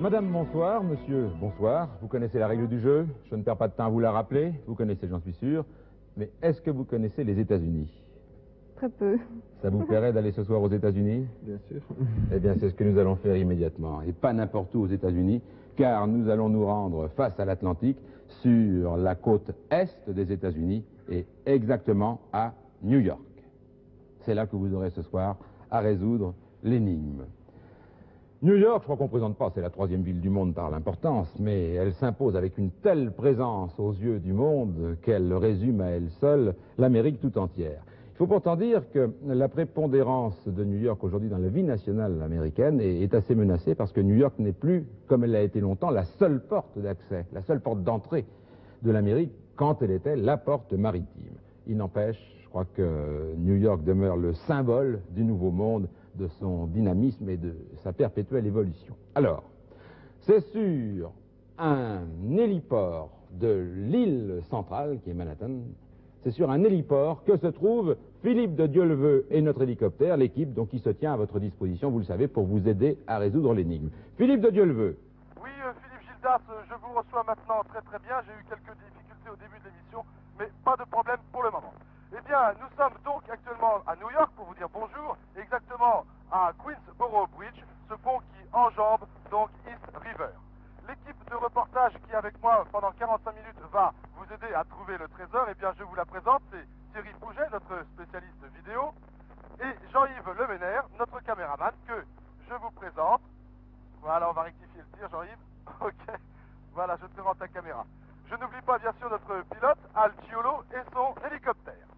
Madame, bonsoir. Monsieur, bonsoir. Vous connaissez la règle du jeu. Je ne perds pas de temps à vous la rappeler. Vous connaissez, j'en suis sûr. Mais est-ce que vous connaissez les États-Unis? Très peu. Ça vous plairait d'aller ce soir aux États-Unis? Bien sûr. Eh bien, c'est ce que nous allons faire immédiatement. Et pas n'importe où aux États-Unis, car nous allons nous rendre face à l'Atlantique, sur la côte est des États-Unis, et exactement à New York. C'est là que vous aurez ce soir à résoudre l'énigme. New York, je crois qu'on ne présente pas, c'est la troisième ville du monde par l'importance, mais elle s'impose avec une telle présence aux yeux du monde qu'elle résume à elle seule l'Amérique tout entière. Il faut pourtant dire que la prépondérance de New York aujourd'hui dans la vie nationale américaine est assez menacée parce que New York n'est plus, comme elle l'a été longtemps, la seule porte d'accès, la seule porte d'entrée de l'Amérique quand elle était la porte maritime. Il n'empêche, je crois que New York demeure le symbole du nouveau monde, de son dynamisme et de sa perpétuelle évolution. Alors, c'est sur un héliport de l'île centrale, qui est Manhattan, c'est sur un héliport que se trouve Philippe de Dieuleveux et notre hélicoptère, l'équipe donc qui se tient à votre disposition, vous le savez, pour vous aider à résoudre l'énigme. Philippe de Dieuleveux. Oui, Philippe Gildas, je vous reçois maintenant très très bien. J'ai eu quelques difficultés au début de l'émission, mais pas de problème pour le moment. Eh bien, nous sommes donc actuellement à New York pour vous dire bonjour, exactement à Queensboro Bridge, ce pont qui enjambe donc East River. L'équipe de reportage qui est avec moi pendant 45 minutes va vous aider à trouver le trésor. Eh bien, je vous la présente, c'est Thierry Pouget, notre spécialiste vidéo, et Jean-Yves Leménaire, notre caméraman, que je vous présente. Voilà, on va rectifier le tir, Jean-Yves. Ok, voilà, je te rends ta caméra. Je n'oublie pas bien sûr notre pilote, Al Ciolo, et son hélicoptère.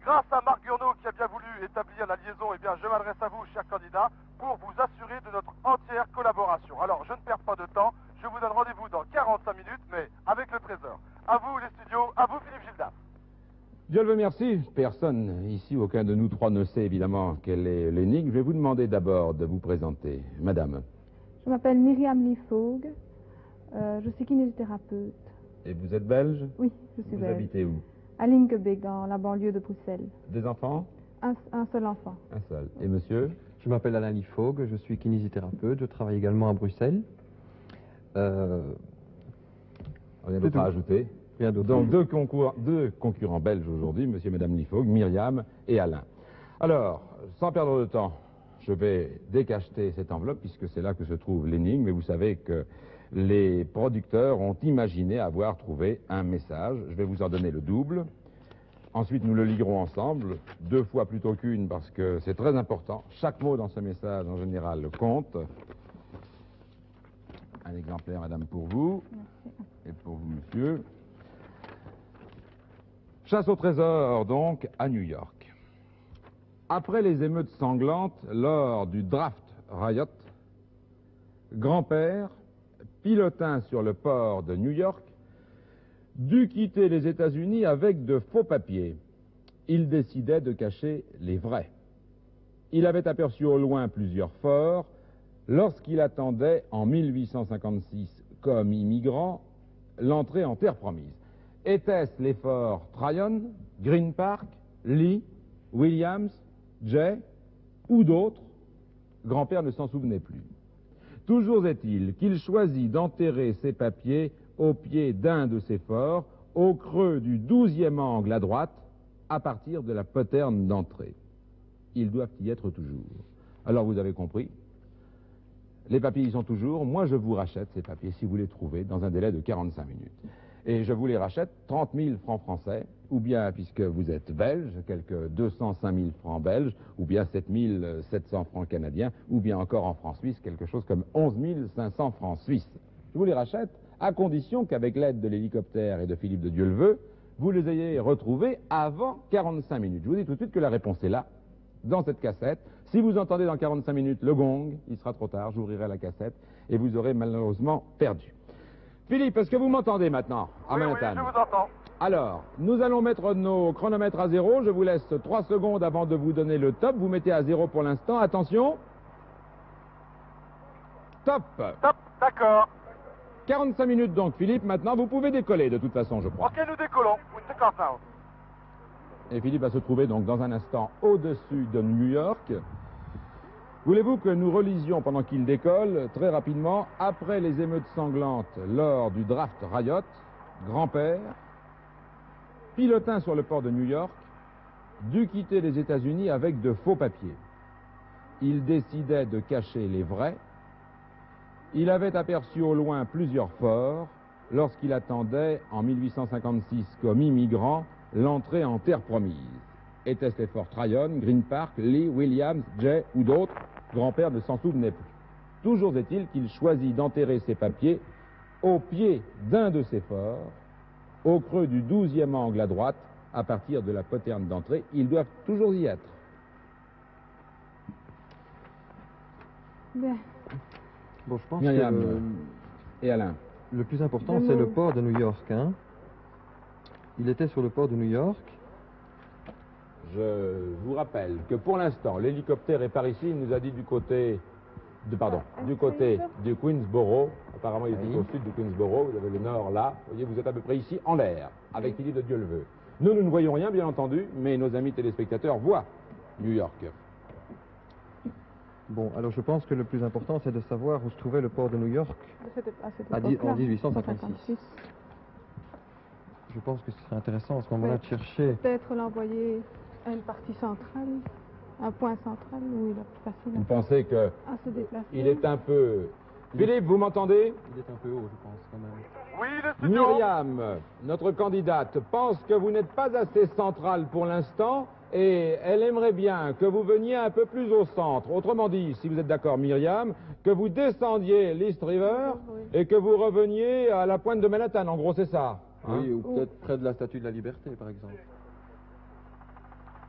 Grâce à Marc Gurnot qui a bien voulu établir la liaison, eh bien je m'adresse à vous, chers candidats, pour vous assurer de notre entière collaboration. Alors je ne perds pas de temps, je vous donne rendez-vous dans 45 minutes, mais avec le trésor. À vous les studios, à vous Philippe Gildas. Dieu le veut, merci. Personne ici, aucun de nous trois ne sait évidemment quelle est l'énigme. Je vais vous demander d'abord de vous présenter. Madame. Je m'appelle Myriam Liefog. Je suis kinésithérapeute. Et vous êtes belge? Oui, je suis belge. Vous habitez où? À Linkebeek, dans la banlieue de Bruxelles. Des enfants? Un seul enfant. Un seul. Et monsieur? Je m'appelle Alain Liefog, je suis kinésithérapeute, je travaille également à Bruxelles. Rien d'autre à ajouter? Rien d'autre. Donc deux concurrents belges aujourd'hui, monsieur et madame Liefog, Myriam et Alain. Alors, sans perdre de temps, je vais décacheter cette enveloppe puisque c'est là que se trouve l'énigme. Et vous savez que les producteurs ont imaginé avoir trouvé un message. Je vais vous en donner le double. Ensuite, nous le lirons ensemble, 2 fois plutôt qu'une, parce que c'est très important. Chaque mot dans ce message, en général, compte. Un exemplaire, madame, pour vous. Merci. Et pour vous, monsieur. Chasse au trésor, donc, à New York. Après les émeutes sanglantes lors du Draft Riot, grand-père, pilotin sur le port de New York, dut quitter les États-Unis avec de faux papiers. Il décidait de cacher les vrais. Il avait aperçu au loin plusieurs forts lorsqu'il attendait en 1856, comme immigrant, l'entrée en terre promise. Étaient-ce les forts Tryon, Green Park, Lee, Williams, Jay ou d'autres? Grand-père ne s'en souvenait plus. Toujours est-il qu'il choisit d'enterrer ses papiers au pied d'un de ces forts, au creux du 12e angle à droite, à partir de la poterne d'entrée. Ils doivent y être toujours. Alors vous avez compris, les papiers y sont toujours. Moi, je vous rachète ces papiers, si vous les trouvez, dans un délai de 45 minutes. Et je vous les rachète 30 000 francs français, ou bien, puisque vous êtes belge, quelques 205 000 francs belges, ou bien 7 700 francs canadiens, ou bien encore en francs suisses, quelque chose comme 11 500 francs suisses. Je vous les rachète à condition qu'avec l'aide de l'hélicoptère et de Philippe de Dieuleveux, vous les ayez retrouvés avant 45 minutes. Je vous dis tout de suite que la réponse est là, dans cette cassette. Si vous entendez dans 45 minutes le gong, il sera trop tard, j'ouvrirai la cassette et vous aurez malheureusement perdu. Philippe, est-ce que vous m'entendez maintenant à Manhattan? Oui, je vous entends. Alors, nous allons mettre nos chronomètres à 0. Je vous laisse 3 secondes avant de vous donner le top. Vous mettez à 0 pour l'instant. Attention. Top. Top, d'accord. 45 minutes donc, Philippe. Maintenant, vous pouvez décoller de toute façon, je crois. Ok, nous décollons. We take off now. Et Philippe va se trouver donc dans un instant au-dessus de New York. Voulez-vous que nous relisions pendant qu'il décolle, très rapidement, après les émeutes sanglantes lors du draft Riot, grand-père, pilotin sur le port de New York, dut quitter les États-Unis avec de faux papiers. Il décidait de cacher les vrais. Il avait aperçu au loin plusieurs forts lorsqu'il attendait, en 1856, comme immigrant, l'entrée en terre promise. Étaient-ce les forts Tryon, Green Park, Lee, Williams, Jay ou d'autres? Grand-père ne s'en souvenait plus. Toujours est-il qu'il choisit d'enterrer ses papiers au pied d'un de ces forts, au creux du 12e angle à droite, à partir de la poterne d'entrée. Ils doivent toujours y être. Bien. Bon, je pense Myriam que et Alain. le plus important, c'est le port de New York. Hein. Il était sur le port de New York. Je vous rappelle que pour l'instant, l'hélicoptère est par ici. Il nous a dit du côté du Queensboro. Apparemment, il est au sud du Queensboro. Vous avez le nord là. Vous voyez, vous êtes à peu près ici, en l'air, avec Philippe de Dieu le veut. Nous ne voyons rien, bien entendu, mais nos amis téléspectateurs voient New York. Bon, alors je pense que le plus important, c'est de savoir où se trouvait le port de New York en 1856. Je pense que ce serait intéressant à ce moment-là de chercher. Peut-être l'envoyer à une partie centrale, un point central où il est plus facile Vous pensez que à se déplacer. il est un peu... Philippe, vous m'entendez? Il est un peu haut, je pense, quand même. Oui, le studio. Myriam, notre candidate, pense que vous n'êtes pas assez centrale pour l'instant et elle aimerait bien que vous veniez un peu plus au centre. Autrement dit, si vous êtes d'accord, Myriam, que vous descendiez l'East River et que vous reveniez à la pointe de Manhattan. En gros, c'est ça. Hein? Oui, ou peut-être près de la Statue de la Liberté, par exemple.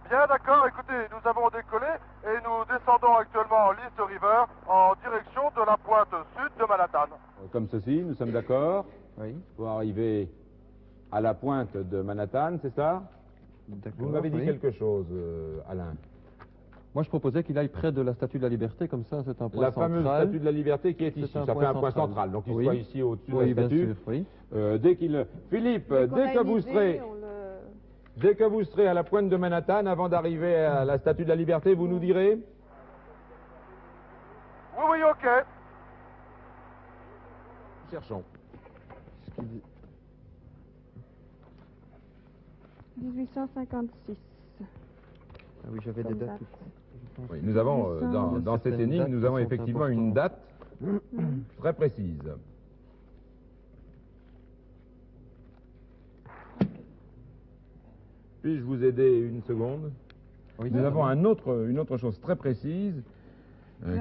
Bien, d'accord. Écoutez, nous avons décollé et nous descendons actuellement l'East River en direction de la pointe sud de Manhattan. Comme ceci, nous sommes d'accord. Oui. Pour arriver à la pointe de Manhattan, c'est ça? D'accord. Vous m'avez dit oui. quelque chose, Alain. Moi, je proposais qu'il aille près de la Statue de la Liberté, comme ça, c'est un point La central. fameuse statue de la Liberté qui est ici. C'est Ça un fait un point point central. Donc il Oui. soit ici au-dessus de Oui, la bien statue. sûr, oui. Dès qu'il... Philippe, dès que vous serez à la pointe de Manhattan, avant d'arriver à la statue de la Liberté, vous nous direz? Oui, oui, ok. Cherchons. 1856. Ah oui, j'avais des Comme dates. date. je pense. Oui, nous avons, dans cette certaines énigme, dates nous avons qui sont effectivement une importantes. date très précise. Puis-je vous aider une seconde? Oui, Nous ça avons va. une autre chose très précise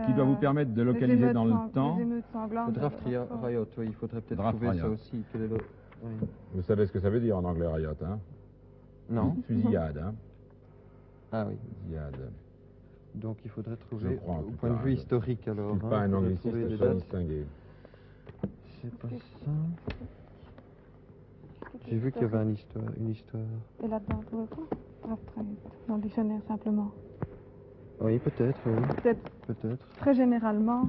qui doit vous permettre de localiser dans le temps. Les émeutes sanglantes. Le draft riot, oui, il faudrait peut-être Draft trouver ça riot. aussi. Quel est le... oui. Vous savez ce que ça veut dire en anglais, riot, hein? Non. Fusillade, hein? Ah oui. Fusillade. Donc il faudrait trouver, crois, en au tout point de cas, vue je historique alors. Je ne suis hein, pas un il faudrait angliciste, trouver des je dois dates. distinguer. C'est pas ça. J'ai vu qu'il y avait une histoire. Et là-dedans, on trouvait quoi? Draft riot. Dans le dictionnaire, simplement. Oui, peut-être, oui. Peut-être Peut-être. très généralement.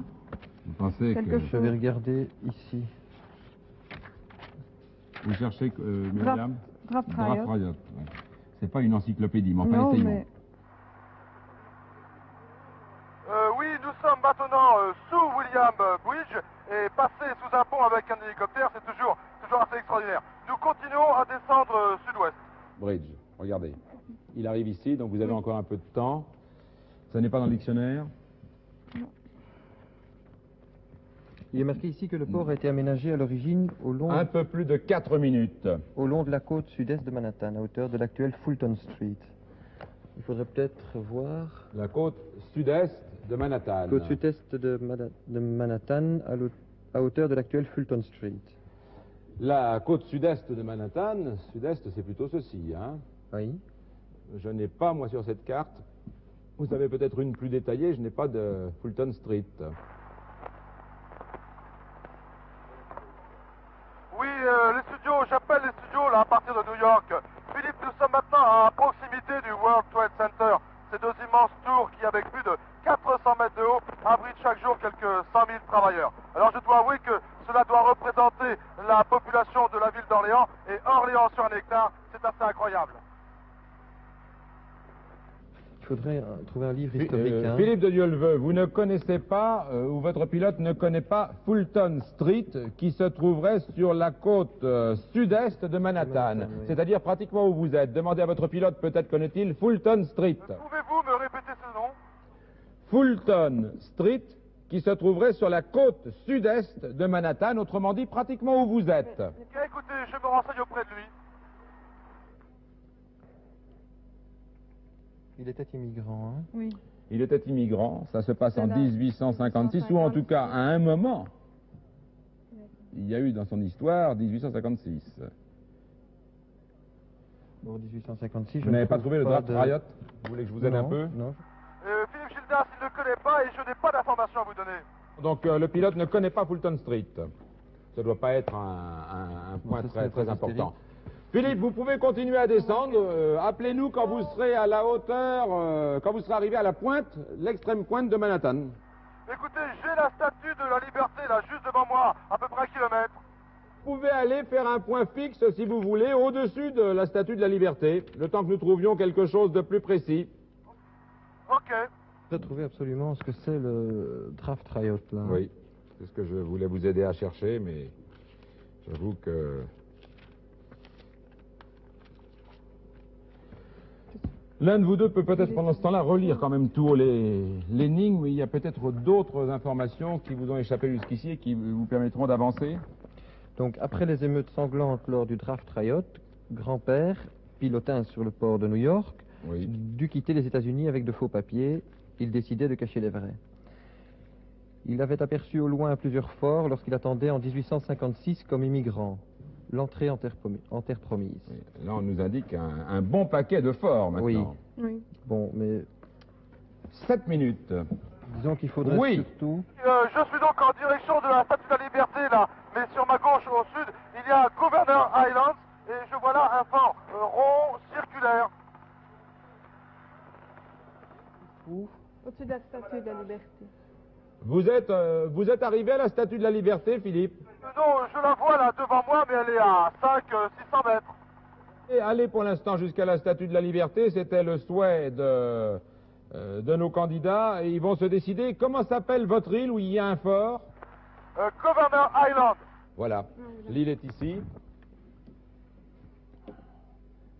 Vous pensez Quelque que... chose. Je vais regarder ici. Vous cherchez, Myriam? Draft Draft riot. riot. Ouais. C'est pas une encyclopédie, mais enfin, Non, essayons. mais Oui, nous sommes maintenant sous William Bridge et passer sous un pont avec un hélicoptère, c'est toujours assez extraordinaire. Nous continuons à descendre sud-ouest. Bridge, regardez. Il arrive ici, donc vous avez encore un peu de temps. Ça n'est pas dans le dictionnaire? Il est marqué ici que le port a été aménagé à l'origine Un peu plus de 4 minutes. au long de la côte sud-est de Manhattan, à hauteur de l'actuelle Fulton Street. Il faudrait peut-être voir... La côte sud-est de Manhattan. Côte sud-est de Manhattan, à hauteur de l'actuelle Fulton Street. La côte sud-est de Manhattan, sud-est, c'est plutôt ceci, hein. Oui. Je n'ai pas, moi, sur cette carte, vous avez peut-être une plus détaillée, je n'ai pas de Fulton Street. Oui, les studios, j'appelle les studios là à partir de New York. Philippe, nous sommes maintenant à proximité du World Trade Center. Ces deux immenses tours qui, avec plus de 400 mètres de haut, abritent chaque jour quelques 100 000 travailleurs. Alors je dois avouer que cela doit représenter la population de la ville d'Orléans, et Orléans sur un hectare, c'est assez incroyable. Il faudrait trouver un livre historique. Philippe de Dieuleveux, vous ne connaissez pas, ou votre pilote ne connaît pas Fulton Street, qui se trouverait sur la côte sud-est de Manhattan, oui. c'est-à-dire pratiquement où vous êtes. Demandez à votre pilote, peut-être connaît-il Fulton Street. Pouvez-vous me répéter ce nom? Fulton Street, qui se trouverait sur la côte sud-est de Manhattan, autrement dit pratiquement où vous êtes. Écoutez, je me renseigne auprès de lui. Il était immigrant, hein? Oui. Il était immigrant, ça se passe en C'est là. 1856, ou en tout cas à un moment. Il y a eu dans son histoire 1856. Bon, 1856, Vous n'avez pas trouvé le draft Riot? Vous voulez que je vous aide non, un peu? Non. Philippe Gildas, il ne connaît pas et je n'ai pas d'informations à vous donner. Donc le pilote ne connaît pas Fulton Street. Ça ne doit pas être un point très important. Philippe, vous pouvez continuer à descendre. Appelez-nous quand vous serez à la hauteur, quand vous serez arrivé à la pointe, l'extrême pointe de Manhattan. Écoutez, j'ai la statue de la Liberté là, juste devant moi, à peu près 1 kilomètre. Vous pouvez aller faire un point fixe, si vous voulez, au-dessus de la statue de la Liberté, le temps que nous trouvions quelque chose de plus précis. Ok. Je dois trouver absolument ce que c'est le draft Riot, là. Oui, c'est ce que je voulais vous aider à chercher, mais j'avoue que... L'un de vous deux peut peut-être pendant ce temps-là relire quand même tout l'énigme, mais il y a peut-être d'autres informations qui vous ont échappé jusqu'ici et qui vous permettront d'avancer. Donc, après les émeutes sanglantes lors du draft Riot, grand-père, pilotin sur le port de New York, Oui. dut quitter les États-Unis avec de faux papiers. Il décidait de cacher les vrais. Il avait aperçu au loin plusieurs forts lorsqu'il attendait en 1856 comme immigrant. L'entrée en terre promise. Oui. Là, on nous indique un bon paquet de forts maintenant. Oui. Bon, mais 7 minutes. disons qu'il faudrait Oui. surtout... Je suis donc en direction de la Statue de la Liberté là, mais sur ma gauche au sud, il y a Governor Island et je vois là un fort rond, circulaire. Au-dessus de la Statue de la Liberté. Vous êtes arrivé à la Statue de la Liberté, Philippe? Non, je la vois là devant moi, mais elle est à 500-600 mètres. Et aller pour l'instant jusqu'à la Statue de la Liberté, c'était le souhait de nos candidats. Et ils vont se décider. Comment s'appelle votre île où il y a un fort? Governor Island. Voilà. L'île est ici.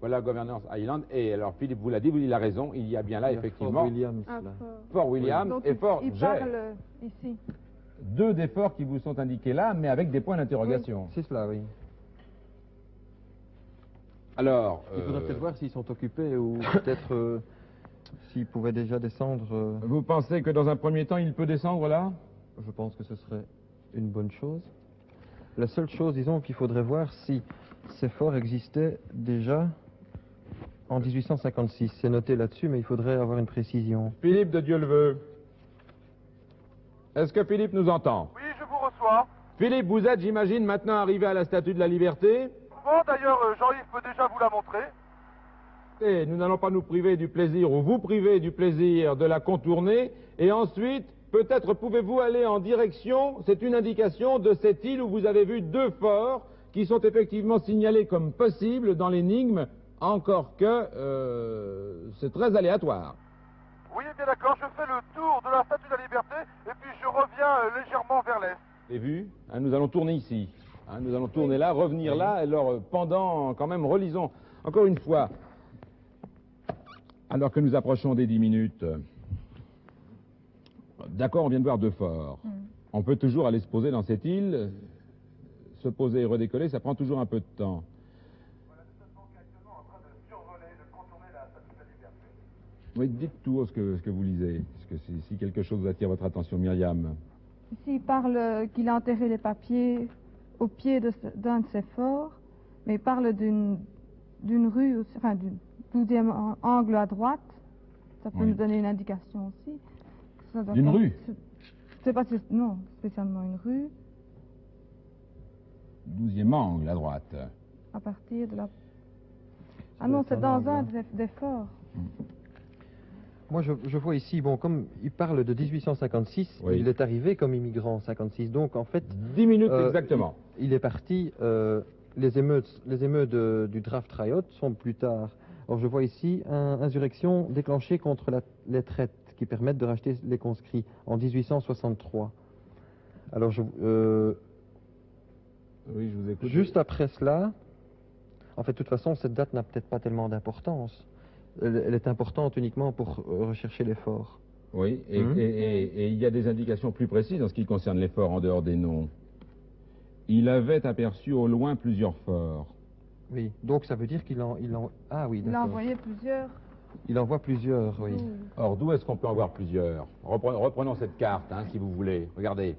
Voilà Governor's Island. Et alors, Philippe vous l'a dit, il a raison. Il y a bien là, effectivement, Fort Williams, là. Fort William Donc, et Fort il Jay. parle ici. Deux des forts qui vous sont indiqués là, mais avec des points d'interrogation. C'est cela, oui. Alors, Il faudrait peut-être voir s'ils sont occupés ou peut-être s'ils pouvaient déjà descendre. vous pensez que dans un premier temps, il peut descendre là? Je pense que ce serait une bonne chose. La seule chose, disons, qu'il faudrait voir si ces forts existaient déjà en 1856. C'est noté là-dessus, mais il faudrait avoir une précision. Philippe de Dieuleveux. Est-ce que Philippe nous entend? Oui, je vous reçois. Philippe, vous êtes, j'imagine, maintenant arrivé à la Statue de la Liberté. Bon, d'ailleurs, Jean-Yves peut déjà vous la montrer. Et nous n'allons pas nous priver du plaisir, ou vous priver du plaisir de la contourner. Et ensuite, peut-être pouvez-vous aller en direction, c'est une indication de cette île où vous avez vu deux forts qui sont effectivement signalés comme possibles dans l'énigme, encore que c'est très aléatoire. Oui, bien d'accord, je fais le tour de la Statue de la Liberté et puis je reviens légèrement vers l'est. Vous avez vu, hein, nous allons tourner ici. Hein, nous allons tourner là, revenir là, alors pendant, quand même, relisons encore une fois. Alors que nous approchons des 10 minutes, d'accord, on vient de voir deux forts. On peut toujours aller se poser dans cette île, se poser et redécoller, ça prend toujours un peu de temps. Voilà, nous sommes donc actuellement en train de survoler, de contourner la Statue de la Liberté. Oui, dites tout haut ce que vous lisez, parce que si quelque chose vous attire votre attention, Myriam. Ici, il parle qu'il a enterré les papiers au pied d'un de ses forts, mais il parle d'une rue, enfin du 12e angle à droite. Ça peut Oui. nous donner une indication aussi. D'une rue? C'est pas non, spécialement une rue. 12e angle à droite. À partir de la... Ah doit non, être c'est un dans angle, un hein. des forts. Moi, je vois ici, bon, comme il parle de 1856, Oui. il est arrivé comme immigrant en 56, donc en fait... 10 minutes euh, exactement. Il est parti, les émeutes du draft Riot sont plus tard Or, je vois ici insurrection déclenchée contre les traites qui permettent de racheter les conscrits en 1863. Alors, Oui, je vous écoute. juste après cela, en fait, de toute façon, cette date n'a peut-être pas tellement d'importance. Elle est importante uniquement pour rechercher les forts. Oui, et il y a des indications plus précises en ce qui concerne les forts en dehors des noms. Il avait aperçu au loin plusieurs forts. Oui, donc ça veut dire Ah oui, Il a d'accord. envoyé plusieurs. Il envoie plusieurs, oui. Or, d'où est-ce qu'on peut en voir plusieurs? Reprenons cette carte, hein, si vous voulez. Regardez.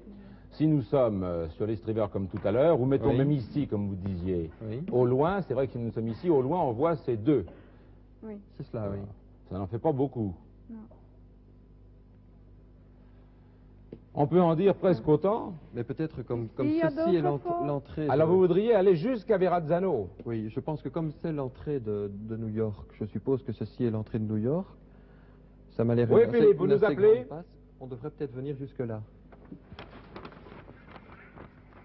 Si nous sommes sur l'estribeur comme tout à l'heure, ou mettons Oui. même ici, comme vous disiez, Oui. au loin, c'est vrai que si nous sommes ici, au loin, on voit ces deux. Oui. C'est cela, oui. Ça n'en fait pas beaucoup. Non. On peut en dire presque autant. Mais peut-être comme Il y a ceci est d'autres forts l'entrée... Alors de- vous voudriez aller jusqu'à Verrazzano. Oui, je pense que comme c'est l'entrée de New York, je suppose que ceci est l'entrée de New York. Ça m'a l'air... Oui, une assez- Philippe, vous une nous assez appelez? grande passe. On devrait peut-être venir jusque-là.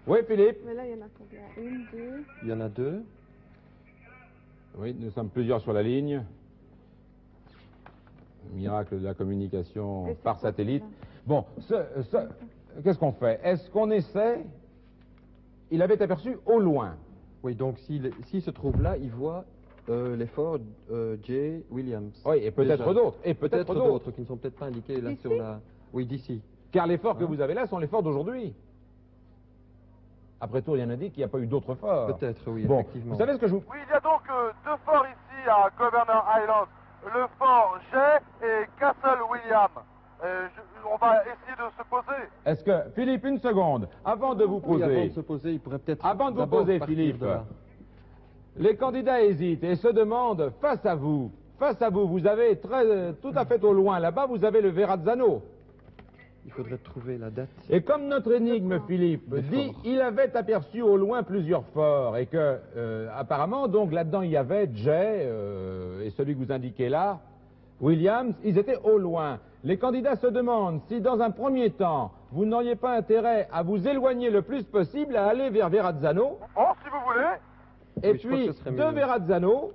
Oui, Philippe. Mais là, il y en a combien? Une, deux. Il y en a deux. Oui, nous sommes plusieurs sur la ligne. Miracle de la communication Et c'est par quoi, satellite. ça? Bon, qu'est-ce qu'on fait? Est-ce qu'on essaie? Il avait aperçu au loin. Oui, donc s'il se trouve là, il voit les forts J. Williams. Oui, et peut-être Déjà. d'autres. Et peut-être d'autres. qui ne sont peut-être pas indiqués là D'ici? sur la... Oui, d'ici. Car les forts que Hein? vous avez là sont les forts d'aujourd'hui. Après tout, rien n'a dit qu'il n'y a pas eu d'autres forts. Peut-être, oui, Bon, effectivement. vous savez ce que je vous... Oui, il y a donc deux forts ici à Governor Island. Le fort Jay et Castle William. On va essayer de se poser. Est-ce que... Philippe, une seconde. Avant de vous Oui, avant poser... de se poser, il pourrait peut-être... Avant de vous d'abord poser, partir Philippe, de là. les candidats hésitent et se demandent, face à vous, vous avez tout à fait au loin, là-bas, vous avez le Verrazzano. Il faudrait trouver la date. Et comme notre énigme, Philippe, Des dit, forts. il avait aperçu au loin plusieurs forts, et que, apparemment, donc, là-dedans, il y avait Jay, et celui que vous indiquez là, Williams, ils étaient au loin. Les candidats se demandent si, dans un premier temps, vous n'auriez pas intérêt à vous éloigner le plus possible, à aller vers Verrazzano, Bon, si vous voulez. et Oui, je crois puis, que ce serait de mieux. Verrazzano,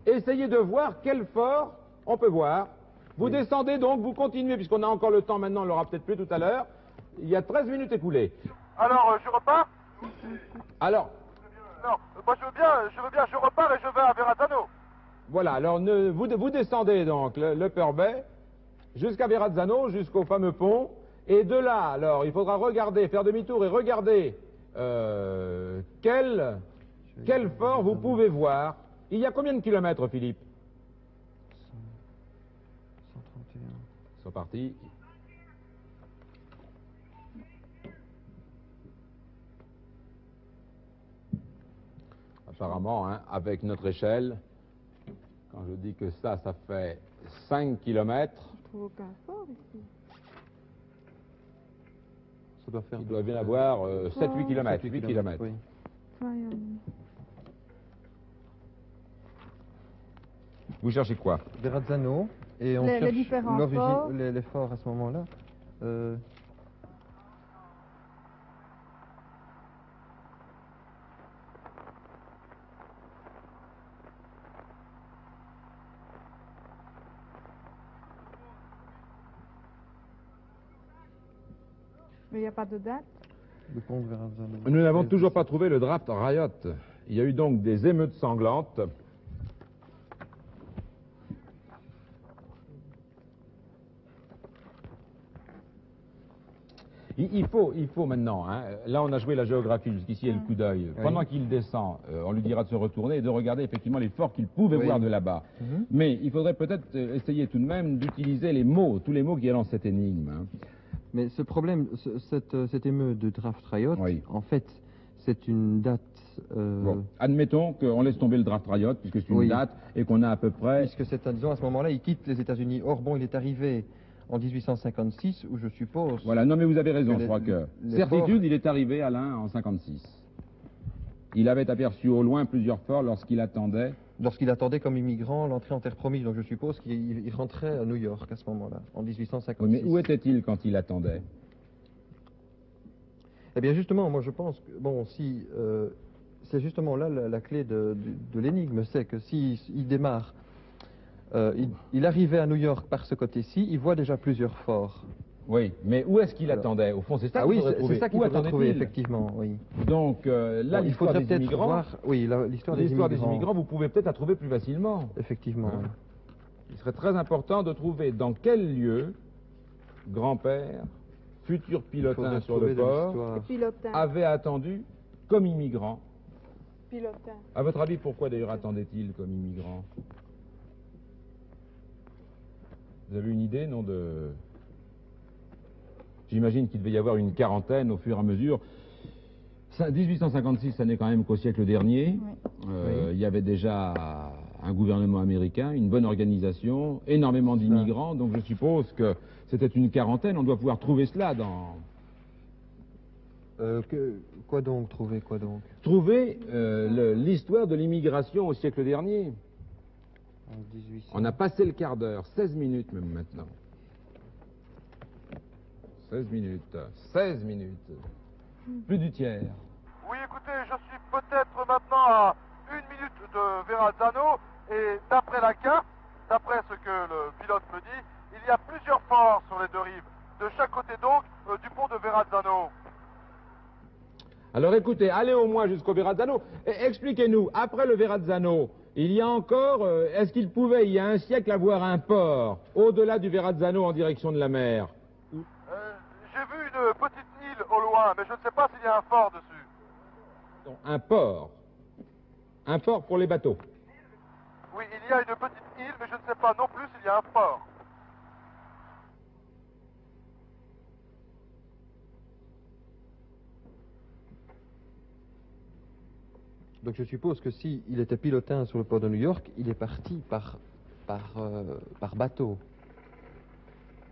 essayez de voir quel fort on peut voir. Vous descendez donc, vous continuez, puisqu'on a encore le temps maintenant, on l'aura peut-être plus tout à l'heure. Il y a 13 minutes écoulées. Alors, je repars. Alors, Non, moi je veux bien, je repars et je vais à Verrazzano. voilà, alors vous descendez donc l'Upper Bay jusqu'à Verrazzano, jusqu'au fameux pont, et de là, alors, il faudra regarder, faire demi-tour et regarder quel fort vous pouvez voir. Il y a combien de kilomètres, Philippe? 131. Ils sont partis. Apparemment, hein, avec notre échelle, quand je dis que ça fait 5 kilomètres, Je trouve aucun fort ici. Ça doit faire... il doit bien avoir 7-8 kilomètres. 7-8 8 kilomètres. oui. Vous cherchez quoi? Verrazzano, et on Les cherche différents l'origine, forts. les forts à ce moment-là. Mais il n'y a pas de date. Le pont de Verrazzano. Nous n'avons toujours pas trouvé le draft riot. Il y a eu donc des émeutes sanglantes. Il faut maintenant, hein, là on a joué la géographie, jusqu'ici et le coup d'œil. Oui. Pendant qu'il descend, on lui dira de se retourner et de regarder effectivement les forts qu'il pouvait Oui. voir de là-bas. Mhm. Mais il faudrait peut-être essayer tout de même d'utiliser les mots, tous les mots qu'il y a dans cette énigme. Hein. Mais ce problème, cette émeute de draft riot, Oui. en fait, c'est une date... Bon, admettons qu'on laisse tomber le draft riot, puisque c'est une Oui. date et qu'on a à peu près... Puisque c'est, disons, à ce moment-là, il quitte les États-Unis. Or, bon, il est arrivé en 1856, où je suppose... Voilà, non mais vous avez raison, Que je crois que... les Certitude, forts- il est arrivé, Alain, en 56. Il avait aperçu au loin plusieurs forts lorsqu'il attendait... Lorsqu'il attendait comme immigrant l'entrée en terre promise. Donc je suppose qu'il rentrait à New York à ce moment-là, en 1856. Oui, mais où était-il quand il attendait? Eh bien justement, moi je pense que, bon, c'est justement là la clé de l'énigme, c'est que s'il démarre, il arrivait à New York par ce côté-ci, il voit déjà plusieurs forts. Oui, mais où est-ce qu'il Alors- attendait? Au fond, c'est ça Ah qu'il oui, faudrait trouver. c'est ça qu'il Où faudrait trouver, attendait-il? effectivement, oui. Donc, là, Bon, il l'histoire faudrait des peut-être immigrants, voir, oui, l'histoire des immigrants, vous pouvez peut-être la trouver plus facilement. effectivement. Hein? Il serait très important de trouver dans quel lieu grand-père, futur Il pilotin faudrait sur trouver le de port, l'histoire. Pilotin. avait attendu comme immigrant. Pilotin. À votre avis, pourquoi d'ailleurs attendait-il comme immigrant? Vous avez une idée, non, de... J'imagine qu'il devait y avoir une quarantaine au fur et à mesure. 1856, ça n'est quand même qu'au siècle dernier. Oui. Il y avait déjà un gouvernement américain, une bonne organisation, énormément d'immigrants, donc je suppose que c'était une quarantaine. On doit pouvoir trouver cela dans... Quoi donc, trouver quoi donc? Trouver l'histoire de l'immigration au siècle dernier. En 1800. On a passé le quart d'heure, 16 minutes même maintenant. 16 minutes, 16 minutes. Plus du tiers. Oui, écoutez, je suis peut-être maintenant à 1 minute de Verrazzano et d'après la carte, d'après ce que le pilote me dit, il y a plusieurs forts sur les deux rives, de chaque côté donc du pont de Verrazzano. Alors écoutez, allez au moins jusqu'au Verrazzano. Expliquez-nous, après le Verrazzano, il y a encore, est-ce qu'il pouvait, il y a un siècle, avoir un port au-delà du Verrazzano en direction de la mer? J'ai vu une petite île au loin, mais je ne sais pas s'il y a un fort dessus. Non, un port. Un port pour les bateaux. Oui, il y a une petite île, mais je ne sais pas non plus s'il y a un fort. Donc je suppose que si il était pilotin sur le port de New York, il est parti par bateau.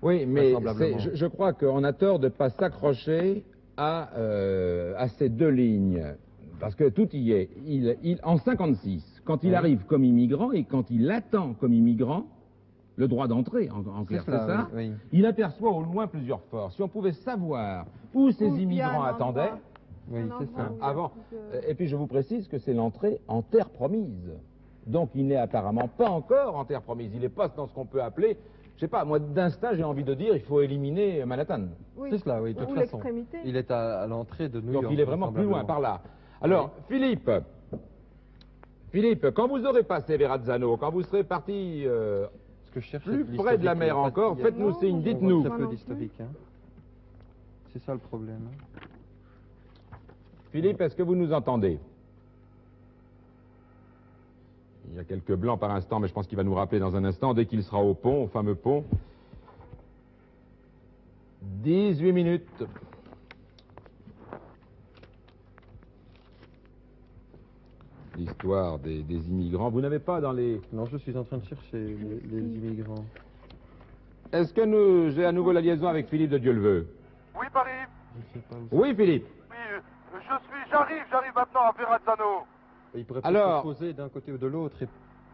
Oui, mais Vraisemblablement. je crois qu'on a tort de ne pas s'accrocher à ces deux lignes. Parce que tout y est. En 56, quand il Oui. arrive comme immigrant et quand il attend comme immigrant le droit d'entrée, en clair, c'est ça, oui. il aperçoit au loin plusieurs forts. Si on pouvait savoir où ces Où il y a immigrants un attendaient, endroit. Oui, Un c'est endroit ça. où il y a avant. plusieurs- Et puis je vous précise que c'est l'entrée en terre promise. Donc il n'est apparemment pas encore en terre promise. Il est pas dans ce qu'on peut appeler, je sais pas, moi d'instinct j'ai envie de dire, il faut éliminer Manhattan. Oui. C'est cela, oui, de Ou toute façon. l'extrémité. Il est à l'entrée de New Donc York. il est vraiment plus loin, par là. Alors, Philippe, quand vous aurez passé Verrazzano, quand vous serez parti Ce que je cherche, plus c'est près de la l'historique, mer il y a pas encore, de- faites-nous Non, signe, on On dites-nous. voit Moi très peu non plus. d'historique. Hein. C'est ça le problème. Philippe, est-ce que vous nous entendez? Il y a quelques blancs par instant, mais je pense qu'il va nous rappeler dans un instant, dès qu'il sera au pont, au fameux pont. 18 minutes. L'histoire des immigrants. Vous n'avez pas dans les... Non, je suis en train de chercher les immigrants. Est-ce que j'ai à nouveau la liaison avec Philippe de Dieu-le-Veut? Oui, Paris. Je sais pas où c'est. Oui, Philippe. Oui, j'arrive maintenant à Verrazzano. Il pourrait Alors- peut-être se poser d'un côté ou de l'autre et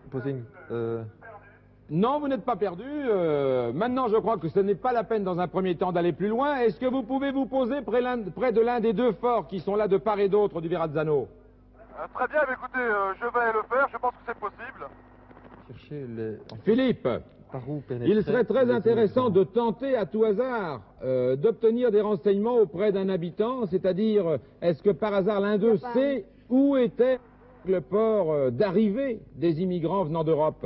poser une... Non, vous n'êtes pas perdu. Maintenant, je crois que ce n'est pas la peine dans un premier temps d'aller plus loin. Est-ce que vous pouvez vous poser près de l'un des deux forts qui sont là de part et d'autre du Verrazzano? Très bien, mais écoutez, je vais le faire, je pense que c'est possible. chercher les... Philippe, Par où pénétrer il serait très les intéressant immigrants. de tenter à tout hasard d'obtenir des renseignements auprès d'un habitant, c'est-à-dire, est-ce que par hasard l'un d'eux pas. sait où était le port d'arrivée des immigrants venant d'Europe?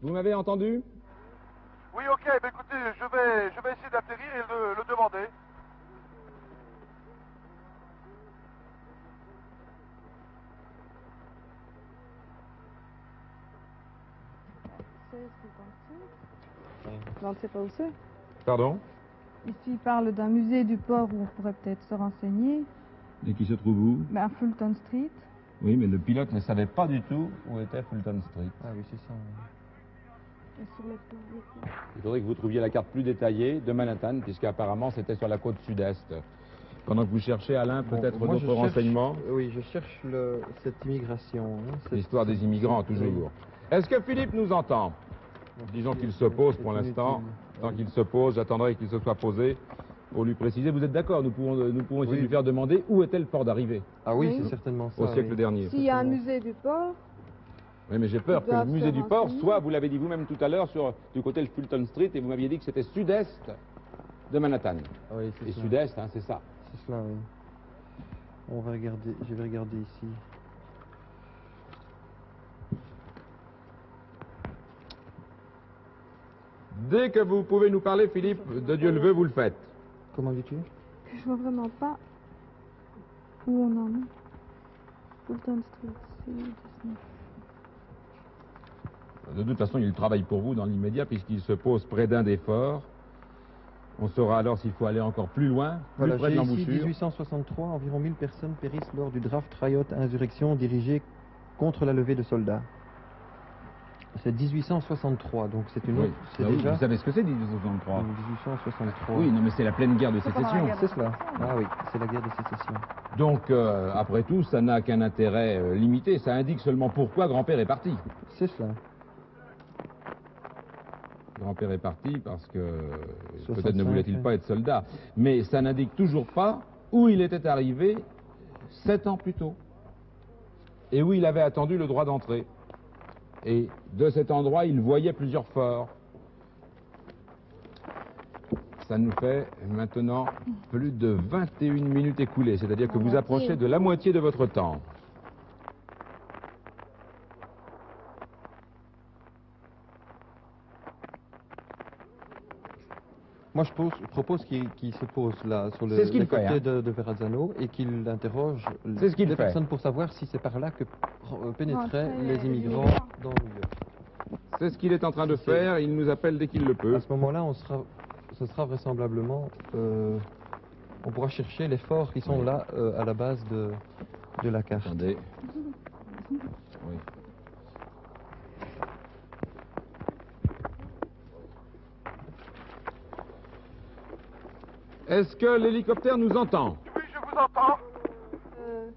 Vous m'avez entendu? Oui, ok, mais écoutez, je vais essayer d'atterrir et le demander. On ne sait pas où c'est. Pardon? Ici, il parle d'un musée du port où on pourrait peut-être se renseigner. Et qui se trouve où? Ben, à Fulton Street. Oui, mais le pilote ne savait pas du tout où était Fulton Street. Ah oui, c'est ça. oui. Et sur le pont. Il faudrait que vous trouviez la carte plus détaillée de Manhattan, puisqu'apparemment c'était sur la côte sud-est. Pendant que vous cherchez, Alain, Bon, peut-être moi, je d'autres cherche- renseignements. Oui, je cherche cette immigration. hein, cette- L'histoire des immigrants, toujours. Est-ce que Philippe nous entend? Disons qu'il se pose pour l'instant. Tant qu'il se pose, j'attendrai qu'il se soit posé. pour lui préciser. Vous êtes d'accord? Nous pouvons essayer Oui. de lui faire demander où était le port d'arrivée Ah oui, Oui. c'est certainement ça. au siècle oui. dernier. S'il y a un musée du port, Oui, mais j'ai peur Ils que le doivent musée se du port renseigner. soit, vous l'avez dit vous-même tout à l'heure, du côté de Fulton Street, et vous m'aviez dit que c'était sud-est de Manhattan. Ah oui, c'est Et ça. sud-est, hein, c'est ça. C'est cela, oui. On va regarder, je vais regarder ici. Dès que vous pouvez nous parler, Philippe, de Dieu le veut, vous le faites. Comment dis-tu? je vois vraiment pas où on en est. Fulton Street, c'est 19. De toute façon, il travaille pour vous dans l'immédiat, puisqu'il se pose près d'un des forts. On saura alors s'il faut aller encore plus loin, plus Voilà, près de j'ai ici l'embouchure. 1863, environ 1000 personnes périssent lors du draft Riot Insurrection dirigé contre la levée de soldats. C'est 1863, donc c'est une Oui. autre. C'est Ah oui, déjà. vous savez ce que c'est, 1863? 1863. Oui, non, mais c'est la pleine guerre de C'est pendant la sécession. guerre. C'est cela. Ah oui, c'est la guerre de sécession. Donc, après tout, ça n'a qu'un intérêt limité. Ça indique seulement pourquoi grand-père est parti. C'est cela. Grand-père est parti parce que peut-être 65, ne voulait-il oui. pas être soldat. Mais ça n'indique toujours pas où il était arrivé 7 ans plus tôt. Et où il avait attendu le droit d'entrée. Et de cet endroit, il voyait plusieurs forts. Ça nous fait maintenant plus de 21 minutes écoulées, c'est-à-dire que vous approchez de la moitié de votre temps. Moi, je propose qu'il se pose là, sur C'est ce qu'il le fait, côté hein. de Verrazzano, et qu'il interroge C'est ce qu'il les fait. personnes pour savoir si c'est par là que pénétraient Rentraient les les immigrants immigrants. dans New York. C'est ce qu'il est en train de faire, il nous appelle dès qu'il le peut. À ce moment-là, ce sera vraisemblablement, on pourra chercher les forts qui sont là à la base de la carte. Attendez. Oui. Est-ce que l'hélicoptère nous entend? Oui, je vous entends.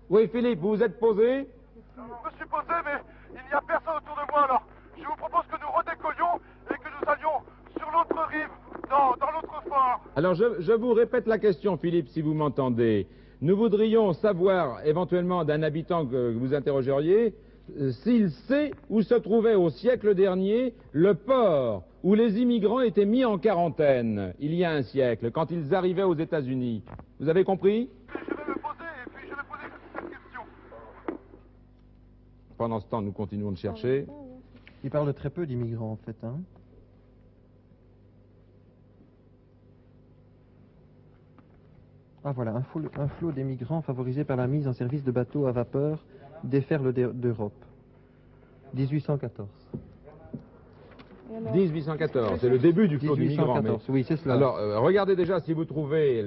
Oui, Philippe, vous vous êtes posé? Je me suis posé, mais il n'y a personne autour de moi, alors je vous propose que nous redécollions et que nous allions sur l'autre rive, dans l'autre fort. Alors, je vous répète la question, Philippe, si vous m'entendez. Nous voudrions savoir, éventuellement, d'un habitant que vous interrogeriez, s'il sait où se trouvait au siècle dernier le port où les immigrants étaient mis en quarantaine, il y a un siècle, quand ils arrivaient aux États-Unis. Vous avez compris? Puis je vais me poser et puis je vais poser cette question. Pendant ce temps, nous continuons de chercher. Il parle de très peu d'immigrants, en fait. Hein. Ah voilà, un flot d'émigrants favorisé par la mise en service de bateaux à vapeur déferle d'Europe. 1814. 1814, c'est le début du flot d'immigrants. 1814, oui, c'est cela. Alors, regardez déjà si vous trouvez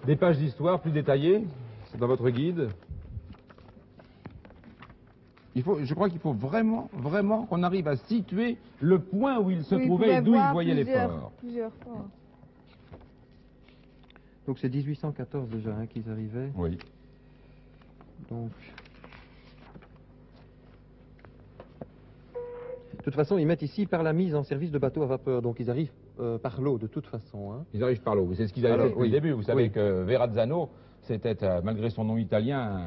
des pages d'histoire plus détaillées. C'est dans votre guide. Je crois qu'il faut vraiment, vraiment qu'on arrive à situer le point où il se Oui, trouvait et d'où il voir voyait les plusieurs- forts. Plusieurs forts. Donc c'est 1814 déjà hein, qu'ils arrivaient. Oui. Donc. De toute façon, ils mettent ici par la mise en service de bateaux à vapeur. Donc ils arrivent par l'eau de toute façon. Hein. Ils arrivent par l'eau. C'est ce qu'ils avaient Alors, fait depuis oui. le début. Vous savez Oui. que Verrazzano, c'était, malgré son nom italien,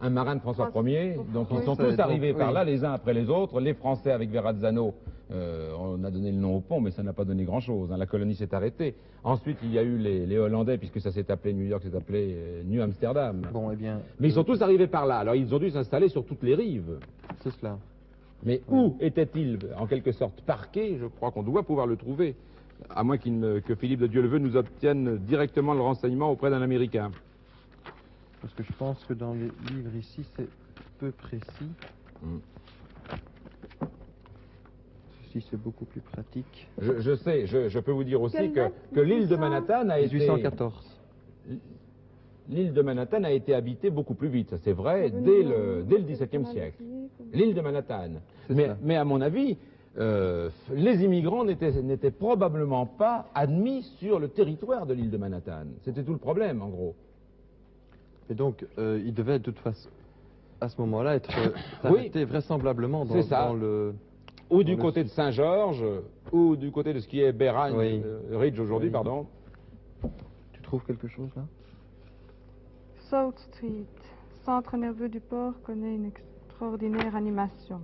un marin de François Ier. Donc ils Oui. sont Ça, tous donc, arrivés par oui. là, les uns après les autres. Les Français avec Verrazzano, on a donné le nom au pont, mais ça n'a pas donné grand-chose. Hein. La colonie s'est arrêtée. Ensuite, il y a eu les Hollandais, puisque ça s'est appelé New York, c'est appelé New Amsterdam. Bon, eh bien. Mais ils sont tous arrivés par là. Alors ils ont dû s'installer sur toutes les rives. C'est cela. Mais où étaient-ils, en quelque sorte, parqués? Je crois qu'on doit pouvoir le trouver. À moins que Philippe de Dieu-le-Veut nous obtienne directement le renseignement auprès d'un Américain. Parce que je pense que dans les livres ici, c'est peu précis. Ceci, c'est beaucoup plus pratique. Je sais, je peux vous dire aussi Quelle que, date que l'île de 1800? Manhattan a été... 1814. L'île de Manhattan a été habitée beaucoup plus vite, ça c'est vrai, dès le XVIIe siècle. L'île de Manhattan. C'est ça. Mais à mon avis, les immigrants n'étaient probablement pas admis sur le territoire de l'île de Manhattan. C'était tout le problème, en gros. Et donc, il devait de toute façon, à ce moment-là, être Oui. arrêté vraisemblablement C'est ça. dans le... ou du côté de Saint-Georges, ou du côté de ce qui est Beragne, Oui. Ridge aujourd'hui, Oui. pardon. Tu trouves quelque chose là? South Street, centre nerveux du port, connaît une extraordinaire animation.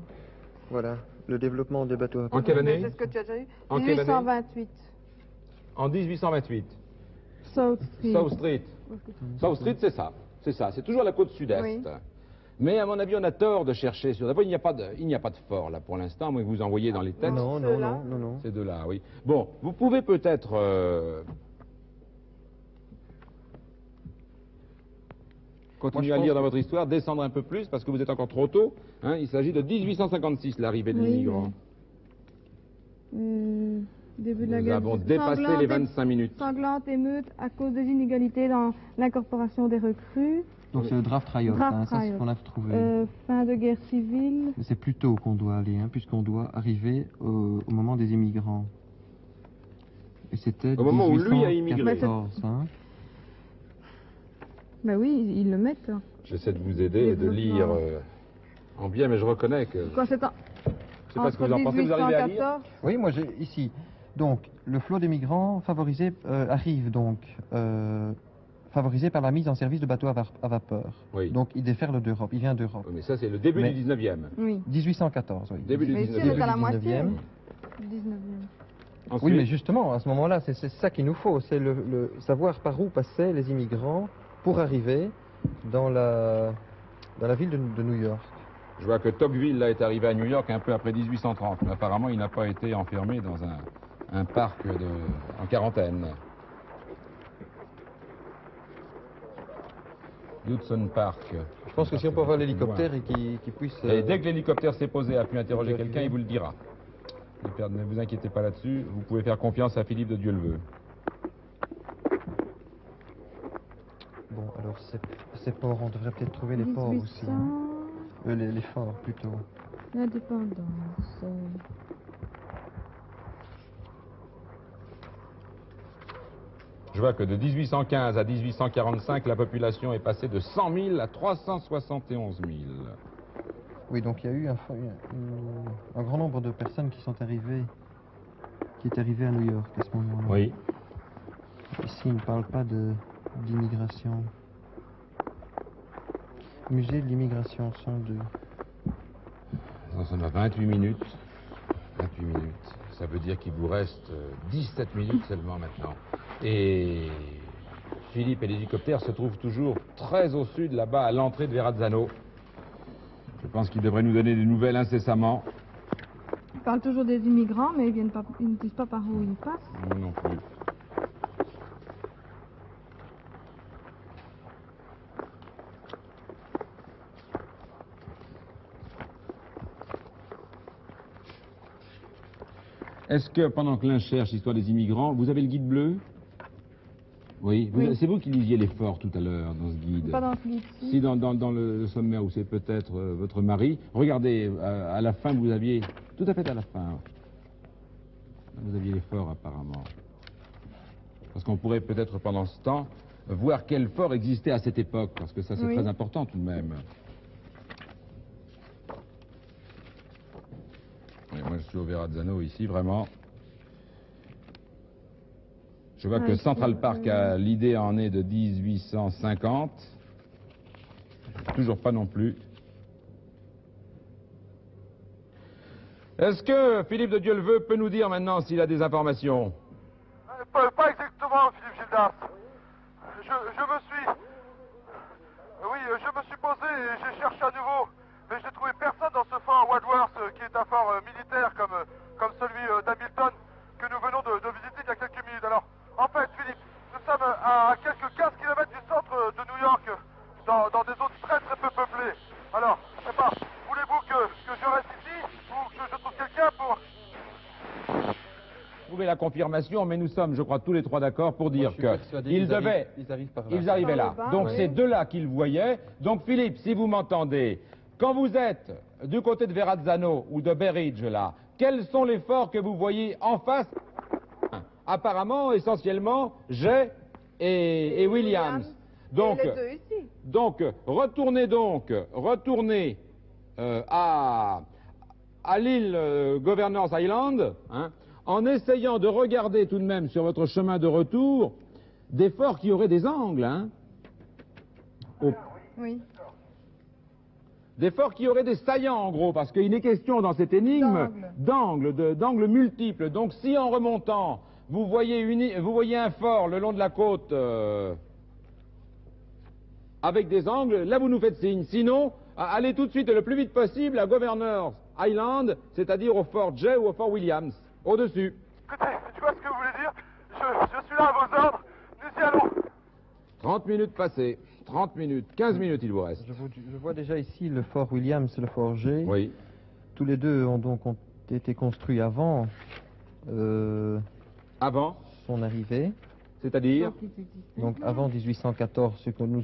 Voilà, le développement des bateaux à En vapeur. quelle Mais année? c'est ce que tu as déjà eu. En quelle année? 1828. En 1828. South Street. South Street. South Street, c'est ça. C'est ça. C'est toujours la côte sud-est. Oui. Mais à mon avis, on a tort de chercher sur. D'abord, il n'y a pas de fort là pour l'instant, moi que vous envoyez dans les têtes. Non, non, Ceux-là. non, non, non. Ces deux-là, oui. Bon, vous pouvez peut-être continuer Moi, à je lire pense dans votre histoire, descendre un peu plus, parce que vous êtes encore trop tôt. Hein, il s'agit de 1856, l'arrivée des Oui, migrants. Début de la Nous guerre. avons dépassé Sanglante les et- 25 minutes. Sanglante émeute à cause des inégalités dans l'incorporation des recrues. Donc c'est le draft riot, Draft ça c'est ce riot. qu'on a trouvé. Fin de guerre civile. Mais c'est plus tôt qu'on doit aller, hein, puisqu'on doit arriver au moment des immigrants. Et c'était Au moment où lui a immigré. 1814, hein. Ben oui, ils le mettent. hein. J'essaie de vous aider et de lire en bien, mais je reconnais que... Quoi, c'est en... Je sais pas ce que vous en pensez, vous arrivez à lire 1814. Oui, moi j'ai ici. Donc, le flot des migrants arrive donc favorisé par la mise en service de bateaux à vapeur. Oui. Donc, il déferle d'Europe, il vient d'Europe. Oui, mais ça, c'est le début Mais- du 19e. Oui. 1814, oui. Début du Mais ici, 19e. on est à la du moitié. 19e. du 19e. Ensuite, Oui, mais justement, à ce moment-là, c'est ça qu'il nous faut, c'est le savoir par où passaient les immigrants pour arriver dans la ville de New York. je vois que Tocqueville là, est arrivé à New York un peu après 1830. Mais apparemment, il n'a pas été enfermé dans un parc en quarantaine. Hudson Park. Je pense que si on peut avoir l'hélicoptère et qu'il puisse... Et dès que l'hélicoptère s'est posé, a pu interroger peut quelqu'un, arriver. il vous le dira. Ne vous inquiétez pas là-dessus, vous pouvez faire confiance à Philippe de Dieu-le-Veut. Bon, alors ces ports, on devrait peut-être trouver les ports aussi. 1800, Hein. Les forts, plutôt. l'indépendance. Je vois que de 1815 à 1845, la population est passée de 100 000 à 371 000. Oui, donc il y a eu un grand nombre de personnes qui est arrivé à New York à ce moment-là. Oui. Ici, il ne parle pas d'immigration. Musée de l'immigration, 102. Nous sommes à 28 minutes. 28 minutes. Ça veut dire qu'il vous reste 17 minutes seulement maintenant. Et Philippe et l'hélicoptère se trouvent toujours très au sud, là-bas, à l'entrée de Verrazzano. Je pense qu'ils devraient nous donner des nouvelles incessamment. Ils parlent toujours des immigrants, mais ils ne disent pas par où ils passent. Nous non plus. Est-ce que, pendant que l'un cherche l'histoire des immigrants, vous avez le guide bleu? Oui. Oui. C'est vous qui lisiez les forts tout à l'heure dans ce guide. Pas dans ce livre-ci. Si dans le sommaire où c'est peut-être votre mari, regardez, à la fin vous aviez, tout à fait à la fin, vous aviez les forts apparemment. Parce qu'on pourrait peut-être pendant ce temps voir quel fort existait à cette époque, parce que ça c'est Oui. très important tout de même. Et moi je suis au Verrazzano ici, vraiment. Je vois Ouais, que ici, Central Park a l'idée en est de 1850. Toujours pas non plus. Est-ce que Philippe de Dieu-le-Veut peut nous dire maintenant s'il a des informations? Pas exactement, Philippe Gildas. Je me suis... Oui, je me suis posé et j'ai cherché à nouveau. Mais j'ai trouvé personne dans ce fort Wadsworth, qui est un fort militaire comme celui d'Hamilton, que nous venons de visiter il y a quelques minutes. Alors, en fait, Philippe, nous sommes à quelques 15 km du centre de New York, dans des zones très très peu peuplées. Alors, je sais pas, voulez-vous que je reste ici ou que je trouve quelqu'un pour... Vous trouvez la confirmation, mais nous sommes, je crois, tous les trois d'accord pour dire Moi, je suis que persuadé ils qu'ils devaient... Ils arrivent par là. Ils arrivaient là. Par le bas, Donc oui. c'est de là qu'ils voyaient. Donc Philippe, si vous m'entendez, quand vous êtes du côté de Verrazzano ou de Berridge là, quels sont les forts que vous voyez en face? Apparemment, essentiellement, Jay et Williams. Donc, Et les deux ici. retournez à à l'île Governor's Island, hein, en essayant de regarder tout de même sur votre chemin de retour des forts qui auraient des angles, hein. Oui. Des forts qui auraient des saillants, en gros, parce qu'il est question dans cette énigme d'angles multiples. Donc si en remontant, vous voyez un fort le long de la côte avec des angles, là vous nous faites signe. Sinon, allez tout de suite le plus vite possible à Governor's Island, c'est-à-dire au fort J ou au fort Williams, au-dessus. Écoutez, tu vois ce que vous voulez dire? Je suis là à vos ordres. Nous y allons. 30 minutes passées. 30 minutes. 15 minutes il vous reste. Je vois déjà ici le fort Williams et le fort G. Oui. Tous les deux ont été construits avant Avant, son arrivée. c'est-à-dire Donc avant 1814, ce que nous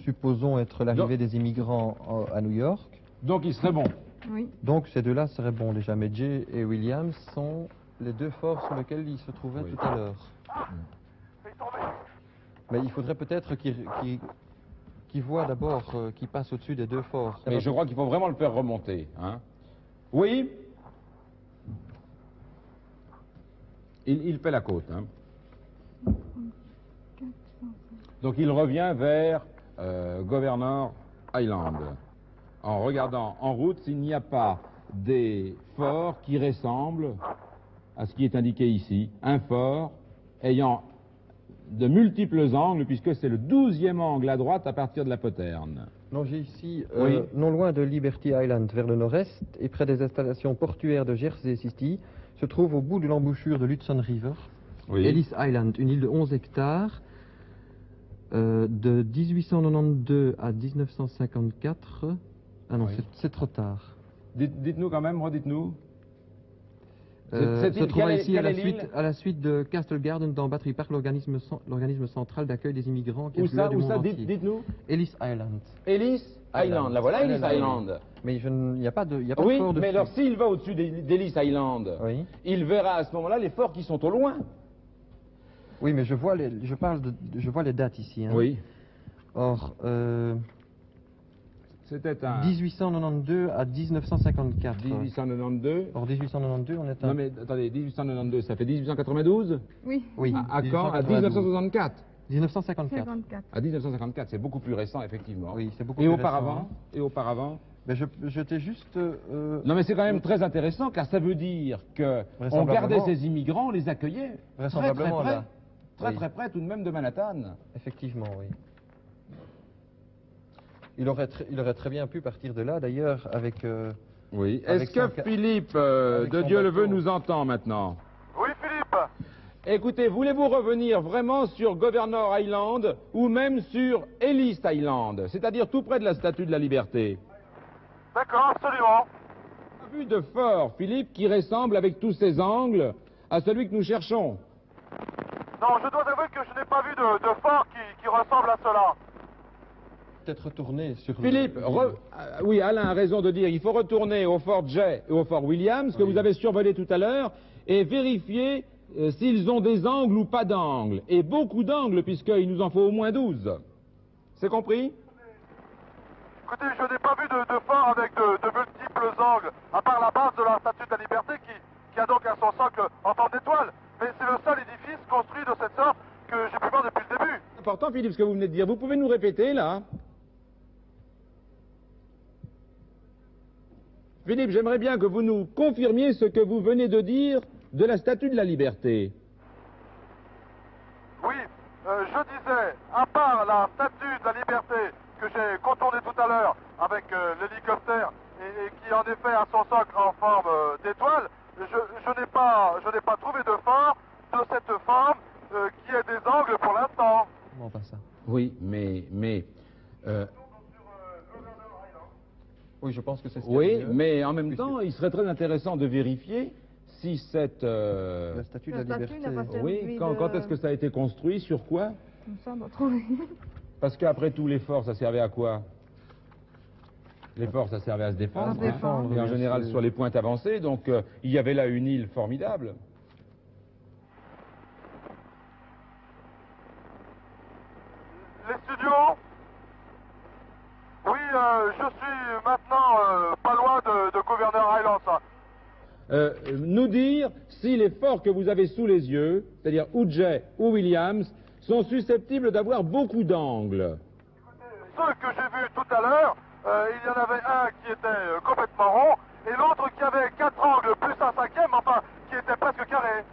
supposons être l'arrivée des immigrants à New York. Donc il serait bon. Oui. Donc ces deux-là seraient bons déjà. Mais Jay et Williams sont les deux forts sur lesquels ils se trouvaient Oui. tout à l'heure. Fais tomber. Mais il faudrait peut-être qu'ils voient d'abord, qu'ils passent au-dessus des deux forts. Mais je crois qu'il faut vraiment le faire remonter. Hein. Oui. Il fait la côte. Hein. Donc il revient vers Governor Island, en regardant en route s'il n'y a pas des forts qui ressemblent à ce qui est indiqué ici. Un fort ayant de multiples angles, puisque c'est le 12e angle à droite à partir de la poterne. Non, j'ai ici, Oui. non loin de Liberty Island, vers le nord-est, et près des installations portuaires de Jersey City, se trouve au bout de l'embouchure de l'Hudson River, Ellis Island, une île de 11 hectares, de 1892 à 1954. Ah non, Oui. c'est trop tard. Dites-nous quand même, redites-nous. Se trouve ici à l'île la suite de Castle Garden dans Battery Park, l'organisme central d'accueil des immigrants qui est Où celui du monde ça entier. dites-nous. Ellis Island. Ellis Island. La voilà, Ellis Island. Mais il n'y a pas de Oui, fort dessus. mais alors s'il va au-dessus d'Ellis Island, Oui. il verra à ce moment-là les forts qui sont au loin. Oui, mais je vois les dates ici. Hein. Oui. Or, C'était un 1892 à 1954. 1892. Or, 1892, on est Non mais attendez, 1892, ça fait 1892. Oui. Oui. À quand? À 1892. 1964. 1954. 54. À 1954, c'est beaucoup plus récent, effectivement. Oui, c'est beaucoup Et plus auparavant récent, hein. Et auparavant Mais j'étais juste... Non mais c'est quand même très intéressant, car ça veut dire que on Vraisemblablement. gardait ces immigrants, on les accueillait très très Vraisemblablement, près. là. Très Oui. très près tout de même de Manhattan. Effectivement, oui. Il aurait très bien pu partir de là, d'ailleurs, avec... Oui. Avec Est-ce que son ca- Philippe, avec de son Dieu le veut, bateau. nous entend maintenant? Oui, Philippe. Écoutez, voulez-vous revenir vraiment sur Governor Island ou même sur Ellis Island, c'est-à-dire tout près de la Statue de la Liberté? D'accord, absolument. On a vu de fort, Philippe, qui ressemble avec tous ses angles à celui que nous cherchons. Non, je dois avouer que je n'ai pas vu de fort qui ressemble à cela. Peut-être retourner sur... Philippe, oui, Alain a raison de dire, il faut retourner au fort Jay et au fort Williams, que Oui. vous avez survolé tout à l'heure, et vérifier s'ils ont des angles ou pas d'angles. Et beaucoup d'angles, puisqu'il nous en faut au moins 12. C'est compris? Écoutez, je n'ai pas vu de fort avec de multiples angles, à part la base de la Statue de la Liberté qui a donc à son socle en forme d'étoile. Mais c'est le seul édifice construit de cette sorte que j'ai pu voir depuis le début. C'est important, Philippe, ce que vous venez de dire. Vous pouvez nous répéter, là? Philippe, j'aimerais bien que vous nous confirmiez ce que vous venez de dire de la Statue de la Liberté. Oui, je disais, à part la Statue de la Liberté que j'ai contournée tout à l'heure avec l'hélicoptère et qui en effet a son socle en forme d'étoile, je n'ai pas trouvé de fort de cette forme qui ait des angles pour l'instant. Comment pas ça? Oui, mais Oui, je pense que c'est ce qu'il y a oui, de mieux. mais en même Puisque- temps, il serait très intéressant de vérifier si cette... La statue de la La statue liberté. n'a pas servi oui, de- quand est-ce que ça a été construit? Sur quoi? Comme ça, on doit trouver. Parce qu'après tout, les forts, ça servait à quoi? Les forts, ça servait à se défendre. À se défendre, Et en bien général sûr. sur les pointes avancées, donc il y avait là une île formidable. Les studios? Oui, je suis maintenant pas loin de Governor Island, ça. nous dire si les forts que vous avez sous les yeux, c'est-à-dire Udjay ou Williams, sont susceptibles d'avoir beaucoup d'angles. Ceux que j'ai vus tout à l'heure, il y en avait un qui était complètement rond et l'autre qui avait 4 angles plus un cinquième, enfin, qui était presque carré.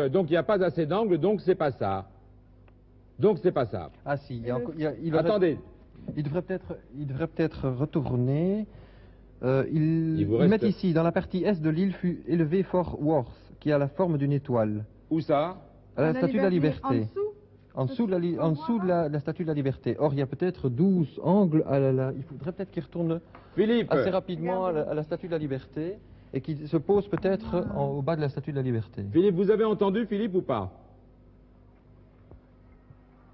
Donc il n'y a pas assez d'angles, donc c'est pas ça. Donc c'est pas ça. Ah si, Attendez. Il devrait peut-être retourner. Il vous Ils reste- mettent ici, dans la partie est de l'île, fut élevé Fort Worth, qui a la forme d'une étoile. Où ça? À la Statue de la Liberté. En dessous En dessous de la Statue de la Liberté. Or, il y a peut-être 12 angles. Il faudrait peut-être qu'il retourne Philippe, assez rapidement à la Statue de la Liberté et qu'il se pose peut-être au bas de la Statue de la Liberté. Philippe, vous avez entendu Philippe ou pas?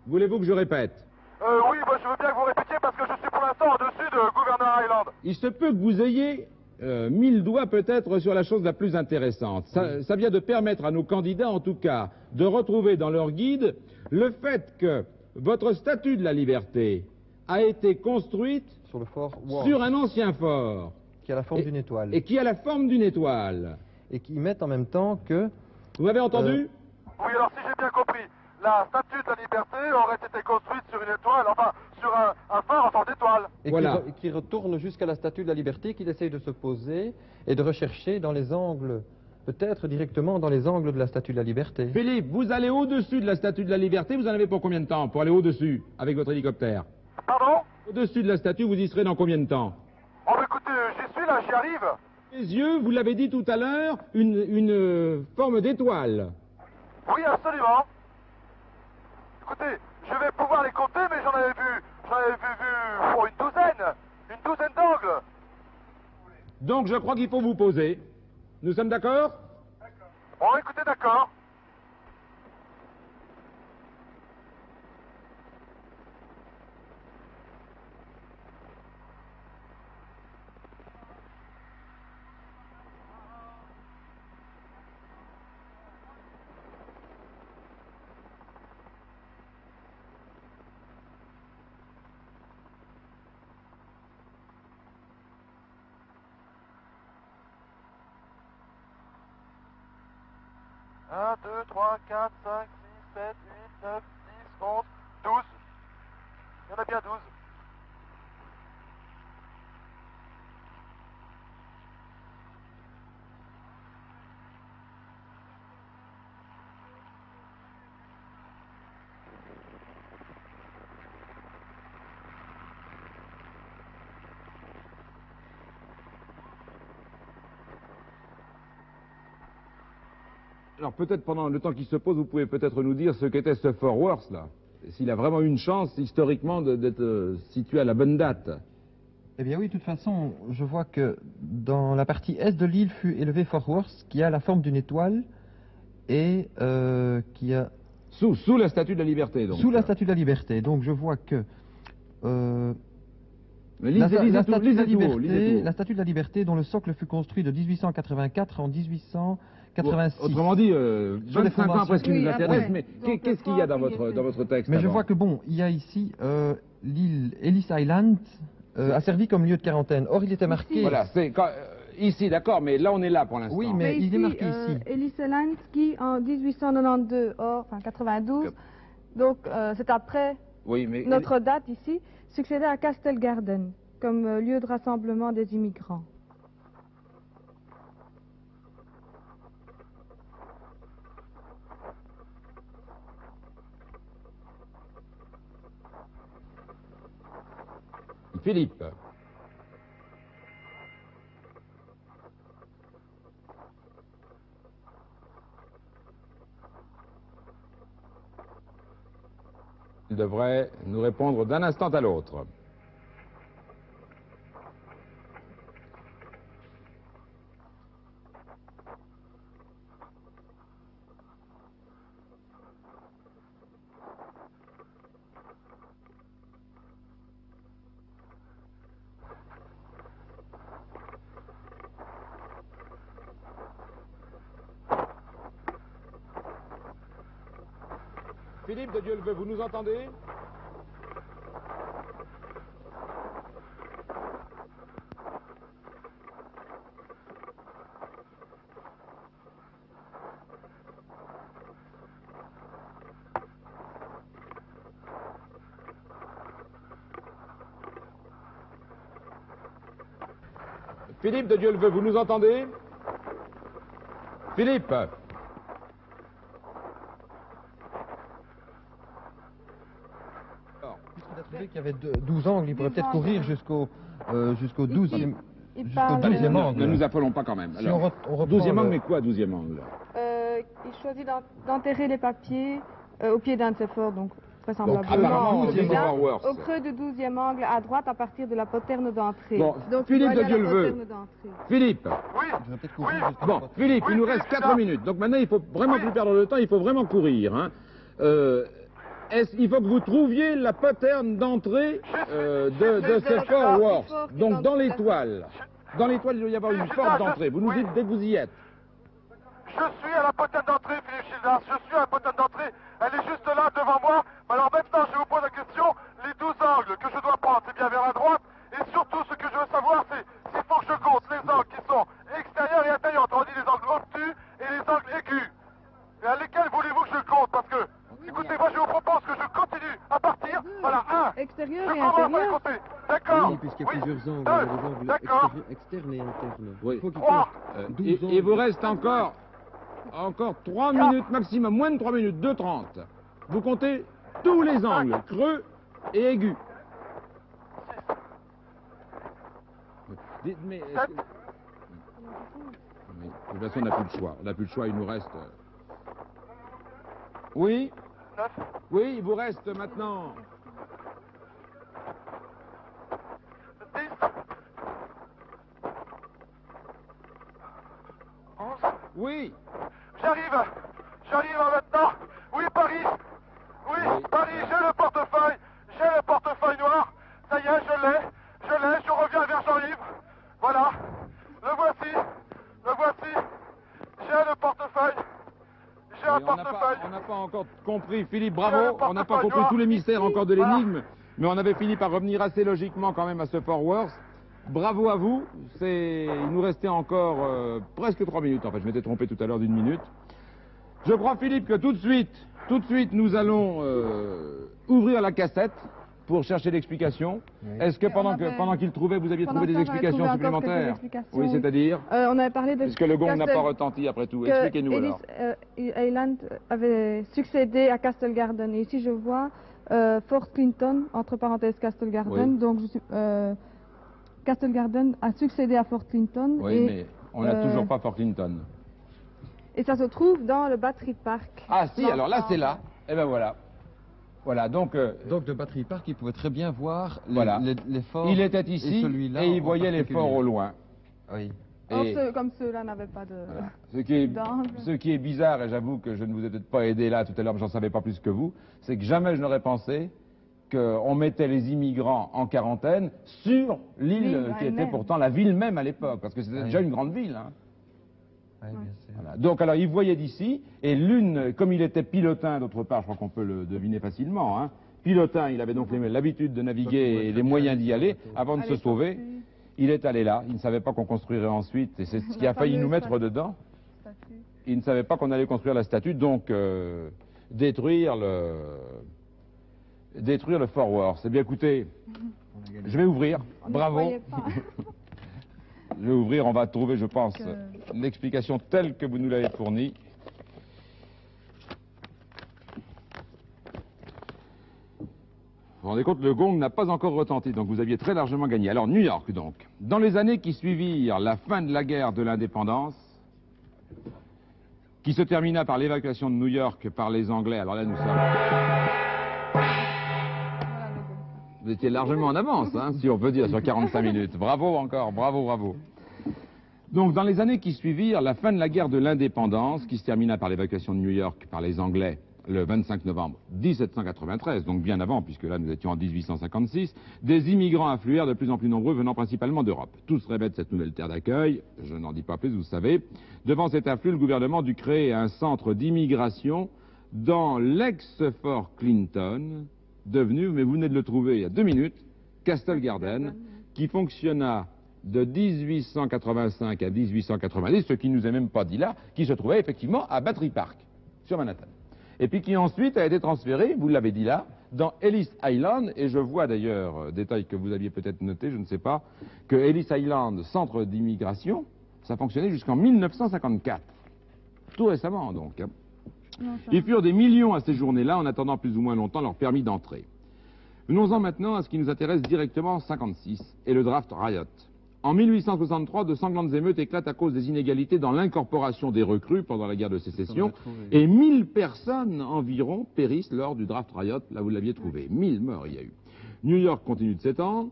Voulez-vous que je répète? Oui, bah, je veux bien que vous répétiez parce que je suis pour l'instant au-dessus de Gouverneur Island. Il se peut que vous ayez mis le doigt peut-être sur la chose la plus intéressante. Ça vient de permettre à nos candidats, en tout cas, de retrouver dans leur guide le fait que votre statue de la liberté a été construite Sur le Fort Worth, sur un ancien fort qui a la forme d'une étoile. et qui a la forme d'une étoile. Et qui mettent en même temps que... Vous m'avez entendu? Oui, alors si j'ai bien compris, la statue de la liberté aurait été construite sur une étoile, enfin, sur un phare en forme d'étoile. Et Voilà. qui retourne jusqu'à la Statue de la Liberté, qu'il essaye de se poser et de rechercher dans les angles, peut-être directement dans les angles de la Statue de la Liberté. Philippe, vous allez au-dessus de la statue de la liberté, vous en avez pour combien de temps pour aller au-dessus avec votre hélicoptère? Pardon? Au-dessus de la statue, vous y serez dans combien de temps? Oh, bah, écoutez, j'y suis là, j'y arrive. Les yeux, vous l'avez dit tout à l'heure, une forme d'étoile. Oui, absolument. Écoutez, je vais pouvoir les compter, mais j'en avais vu oh, une douzaine d'angles. Donc je crois qu'il faut vous poser. Nous sommes d'accord? Bon, écoutez, d'accord. Un, 2, 3, 4, 5, 6, 7, 8, 9, 10, 11, 12. Il y en a bien 12. Alors peut-être pendant le temps qui se pose, vous pouvez peut-être nous dire ce qu'était ce Fort Worth là. S'il a vraiment une chance historiquement d'être situé à la bonne date. Eh bien oui, de toute façon, je vois que dans la partie est de l'île fut élevé Fort Worth, qui a la forme d'une étoile et qui a... Sous la statue de la liberté donc. Sous la Statue de la Liberté. Donc je vois que... Mais la lisez Statue tout, de la lisez tout, lisez Liberté, tout. la Statue de la Liberté, dont le socle fut construit de 1884 en 1886. Autrement dit, Sur les 25 ans après ce qui Oui, nous intéresse, après. mais Donc, qu'est-ce qu'il y a dans le fort, votre texte? Mais je avant vois que bon, il y a ici l'île Ellis Island a servi comme lieu de quarantaine. Or, il était marqué. Voilà, c'est ici, d'accord, mais là on est là pour l'instant. Oui, mais il est marqué ici. Ellis Island qui en 1892, enfin 92, donc c'est après Oui, mais notre date ici, succédait à Castle Garden comme lieu de rassemblement des immigrants. Philippe. Il devrait nous répondre d'un instant à l'autre. Philippe de Dieu-le-veut, vous nous entendez? Philippe de Dieu-le-veut, vous nous entendez? Philippe? Puisqu'il a trouvé qu'il y avait 12 angles, il pourrait 12 peut-être angles. courir jusqu'au 12e. Il Jusqu'au parle, 12e angle. Ne nous appelons pas quand même. Si Alors, on reprend 12e angle, le- mais quoi, 12e angle? il choisit d'enterrer les papiers au pied d'un de ces forts, donc Donc, vraisemblablement apparemment, au c'est pied d'un- Fort Worth. au creux du 12e angle à droite à partir de la poterne d'entrée. Bon, Donc, Philippe il doit de aller à la Dieu-le-veut. poterne d'entrée. Philippe. Oui, Il devrait peut-être courir jusqu'au Bon, Philippe, Oui, il nous Philippe, reste je suis 4 là. minutes. Donc maintenant, il faut vraiment Oui. plus perdre de temps, il faut vraiment courir. Hein. Il faut que vous trouviez la poterne d'entrée de ce Fort Worth. Donc dans l'étoile. Dans l'étoile, il doit y avoir une porte d'entrée. Vous nous dites dès que vous y êtes. je suis à la poterne d'entrée, Philippe Childers. Je suis à la poterne d'entrée. Elle est juste là, devant moi. Alors maintenant, je vous pose la question. Les 12 angles que je dois prendre, c'est bien vers la droite. Et surtout, ce que je veux savoir, c'est s'il faut que je compte les angles qui sont extérieurs et intérieurs. Autrement dit, les angles obtus et les angles aigus. Et à lesquels voulez-vous que je compte? Parce que, écoutez, moi, je vous propose que je continue à partir. Voilà, Extérieur je et commence à les intérieur. compter. D'accord. Oui, puisqu'il y a plusieurs angles, deux, il y a des angles d'accord. externes et internes. Oui. Il faut qu'il Trois. compte 12 Et angles. vous reste encore 3 minutes maximum, moins de 3 minutes, 2:30. Vous comptez tous les angles, creux et aigus. Mais est-ce que- Oui, de toute façon, on n'a plus le choix. On n'a plus le choix, il nous reste... Oui, 9, oui, il vous reste maintenant... 10, 11. Oui, J'arrive maintenant. Oui, Paris. Oui, Oui. Paris, j'ai le portefeuille noir. Ça y est, je reviens vers Jean-Yves. Voilà, le voici. J'ai le portefeuille. J'ai un oui, on portefeuille. n'a pas encore compris, Philippe, J'ai le bravo. On n'a pas portefeuille compris noir. tous les mystères encore de Voilà. l'énigme, mais on avait fini par revenir assez logiquement quand même à ce Fort Worth. Bravo à vous. Il nous restait encore presque 3 minutes. En fait, je m'étais trompé tout à l'heure d'1 minute. Je crois, Philippe, que tout de suite, nous allons ouvrir la cassette pour chercher l'explication. Oui. Est-ce que Et on avait- pendant qu'il trouvait, vous aviez pendant trouvé des ce temps, j'avais explications trouvé encore supplémentaires? quelques explications, Oui, oui. c'est-à-dire On avait parlé de... Puisque le gong n'a Castle- pas retenti après tout. que Expliquez-nous Ellis alors. Island avait succédé à Castle Garden. Et ici, je vois Fort Clinton, entre parenthèses Castle Garden. Oui. Donc, Castle Garden a succédé à Fort Clinton. Oui, mais on n'a toujours pas Fort Clinton. Et ça se trouve dans le Battery Park. Ah si, alors là, L'ensemble. c'est là. Eh ben voilà. Voilà, donc... Donc de Battery Park, il pouvait très bien voir Voilà. les forts. il était ici celui-là et il en voyait les particulier. forts au loin. Oui. Or, Et comme ceux-là n'avaient pas de... voilà. d'angle. Ce qui est bizarre, et j'avoue que je ne vous ai peut-être pas aidé là tout à l'heure, mais j'en savais pas plus que vous, c'est que jamais je n'aurais pensé qu'on mettait les immigrants en quarantaine sur l'île L'île qui était elle-même. pourtant la ville même à l'époque, parce que c'était Oui. déjà une grande ville. Hein. Oui, bien sûr. Voilà. Donc alors il voyait d'ici, et comme il était pilotin d'autre part, je crois qu'on peut le deviner facilement, hein, pilotin, il avait donc l'habitude de naviguer et les moyens d'y aller, avant de se Allez, sauver, statue, il est allé là, il ne savait pas qu'on construirait ensuite, et c'est ce qui La a failli nous fameuse mettre statue. dedans, statue. il ne savait pas qu'on allait construire la statue, donc détruire le Fort Worth. Eh bien écoutez, je vais ouvrir, On n'y bravo. croyait pas. Je vais ouvrir, on va trouver, je pense, Que- l'explication telle que vous nous l'avez fournie. Vous vous rendez compte, le gong n'a pas encore retenti, donc vous aviez très largement gagné. Alors, New York, donc. Dans les années qui suivirent la fin de la guerre de l'indépendance, qui se termina par l'évacuation de New York par les Anglais, alors là, nous sommes... Voilà le gong. Vous étiez largement en avance, hein, si on peut dire, sur 45 minutes. Bravo encore, bravo, bravo. Donc, dans les années qui suivirent la fin de la guerre de l'indépendance, qui se termina par l'évacuation de New York par les Anglais le 25 novembre 1793, donc bien avant, puisque là nous étions en 1856, des immigrants affluèrent de plus en plus nombreux, venant principalement d'Europe. Tous rêvaient de cette nouvelle terre d'accueil, je n'en dis pas plus, vous savez. Devant cet afflux, le gouvernement dut créer un centre d'immigration dans l'ex-Fort Clinton, devenu, mais vous venez de le trouver il y a 2 minutes, Castle Garden, qui fonctionna de 1885 à 1890, ce qui nous est même pas dit là, qui se trouvait effectivement à Battery Park, sur Manhattan. Et puis qui ensuite a été transféré, vous l'avez dit là, dans Ellis Island, et je vois d'ailleurs, détail que vous aviez peut-être noté, je ne sais pas, que Ellis Island, centre d'immigration, ça fonctionnait jusqu'en 1954. Tout récemment, donc. Hein. Non, ça- Ils furent des millions à séjourner là, en attendant plus ou moins longtemps leur permis d'entrée. Venons-en maintenant à ce qui nous intéresse directement en 1956, et le draft Riot. En 1863, de sanglantes émeutes éclatent à cause des inégalités dans l'incorporation des recrues pendant la guerre de sécession, et 1000 personnes environ périssent lors du draft Riot, là vous l'aviez trouvé. 1000 morts il y a eu. New York continue de s'étendre,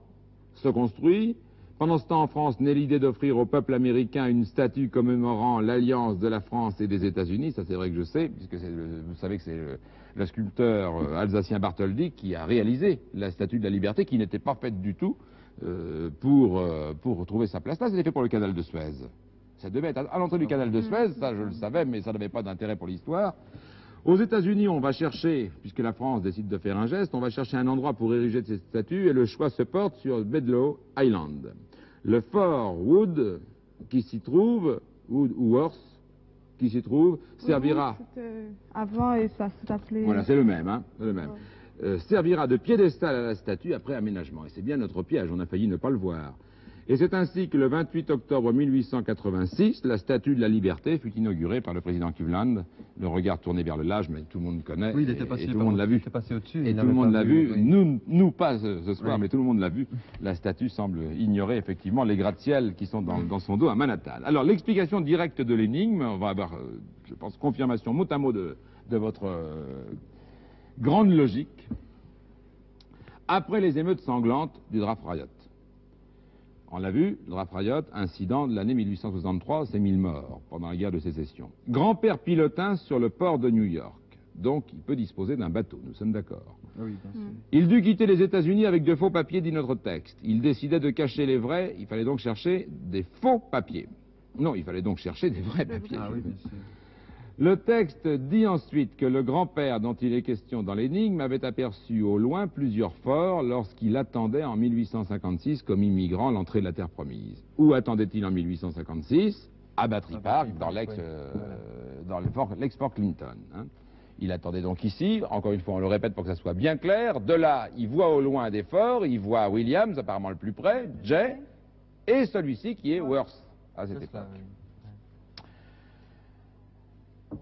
se construit. Pendant ce temps, en France, naît l'idée d'offrir au peuple américain une statue commémorant l'alliance de la France et des États-Unis. Ça, c'est vrai que je sais, puisque vous savez que c'est le sculpteur alsacien Bartholdi qui a réalisé la statue de la liberté, qui n'était pas faite du tout pour trouver sa place. Là, c'était fait pour le canal de Suez. Ça devait être à l'entrée du canal de Suez, ça je le savais, mais ça n'avait pas d'intérêt pour l'histoire. Aux États-Unis, on va chercher, puisque la France décide de faire un geste, on va chercher un endroit pour ériger de cette statue, et le choix se porte sur Bedloe Island. Le fort Wood, qui s'y trouve, Wood ou Worth, qui s'y trouve, servira... C'était avant et ça s'appelait... Voilà, c'est le même, hein, c'est le même. Servira de piédestal à la statue après aménagement. Et c'est bien notre piège, on a failli ne pas le voir. Et c'est ainsi que le 28 octobre 1886, la statue de la liberté fut inaugurée par le président Cleveland. Le regard tourné vers le large, mais tout le monde connaît. Oui, il était passé, et tout le monde l'a vu. Il était passé au-dessus. Et il tout le n'avait monde pas l'a vu. oui. Nous pas ce soir, Oui. mais tout le monde l'a vu. La statue semble ignorer effectivement les gratte-ciel qui sont dans son dos à Manhattan. Alors, l'explication directe de l'énigme, on va avoir, je pense, confirmation mot à mot de votre grande logique. Après les émeutes sanglantes du draft Riot. On l'a vu, le draft Riot, incident de l'année 1863, c'est 1000 morts pendant la guerre de sécession. Grand-père pilotin sur le port de New York, donc il peut disposer d'un bateau, nous sommes d'accord. Oui, bien sûr. Il dut quitter les États-Unis avec de faux papiers, dit notre texte. Il décidait de cacher les vrais, il fallait donc chercher des faux papiers. Non, il fallait donc chercher des vrais papiers. Ah oui, bien sûr. Le texte dit ensuite que le grand-père dont il est question dans l'énigme avait aperçu au loin plusieurs forts lorsqu'il attendait en 1856 comme immigrant l'entrée de la terre promise. Où attendait-il en 1856 ? À Battery Park, dans l'ex-fort Clinton. Hein. Il attendait donc ici, encore une fois on le répète pour que ça soit bien clair, de là il voit au loin des forts, il voit Williams apparemment le plus près, Jay, et celui-ci qui est Worth à cette époque.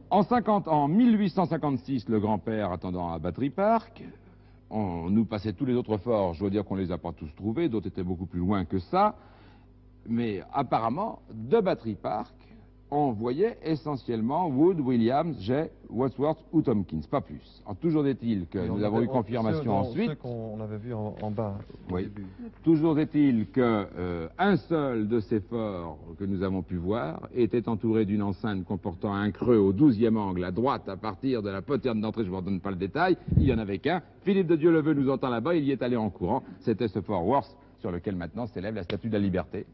En 1856, le grand-père attendant à Battery Park, on nous passait tous les autres forts, je dois dire qu'on ne les a pas tous trouvés, d'autres étaient beaucoup plus loin que ça, mais apparemment, de Battery Park, on voyait essentiellement Wood, Williams, Jay, Wadsworth ou Tompkins, pas plus. Alors, toujours est-il que nous avons eu confirmation ensuite. Ceux qu'on avait vu en bas. Oui. Toujours est-il que un seul de ces forts que nous avons pu voir était entouré d'une enceinte comportant un creux au 12e angle à droite à partir de la poterne d'entrée, je ne vous redonne pas le détail, il n'y en avait qu'un. Philippe de Dieu-le-Veut nous entend là-bas, il y est allé en courant. C'était ce fort Worth sur lequel maintenant s'élève la statue de la liberté.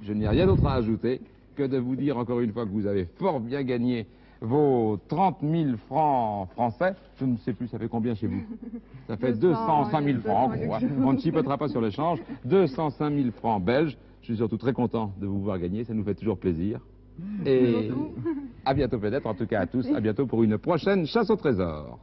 Je n'ai rien d'autre à ajouter que de vous dire encore une fois que vous avez fort bien gagné vos 30 000 francs français. Je ne sais plus, ça fait combien chez vous? Ça fait 205 000 francs, en gros, hein. On ne chipotera pas sur l'échange. 205 000 francs belges. Je suis surtout très content de vous voir gagner, ça nous fait toujours plaisir. Et à bientôt peut-être, en tout cas à tous, à bientôt pour une prochaine chasse au trésor.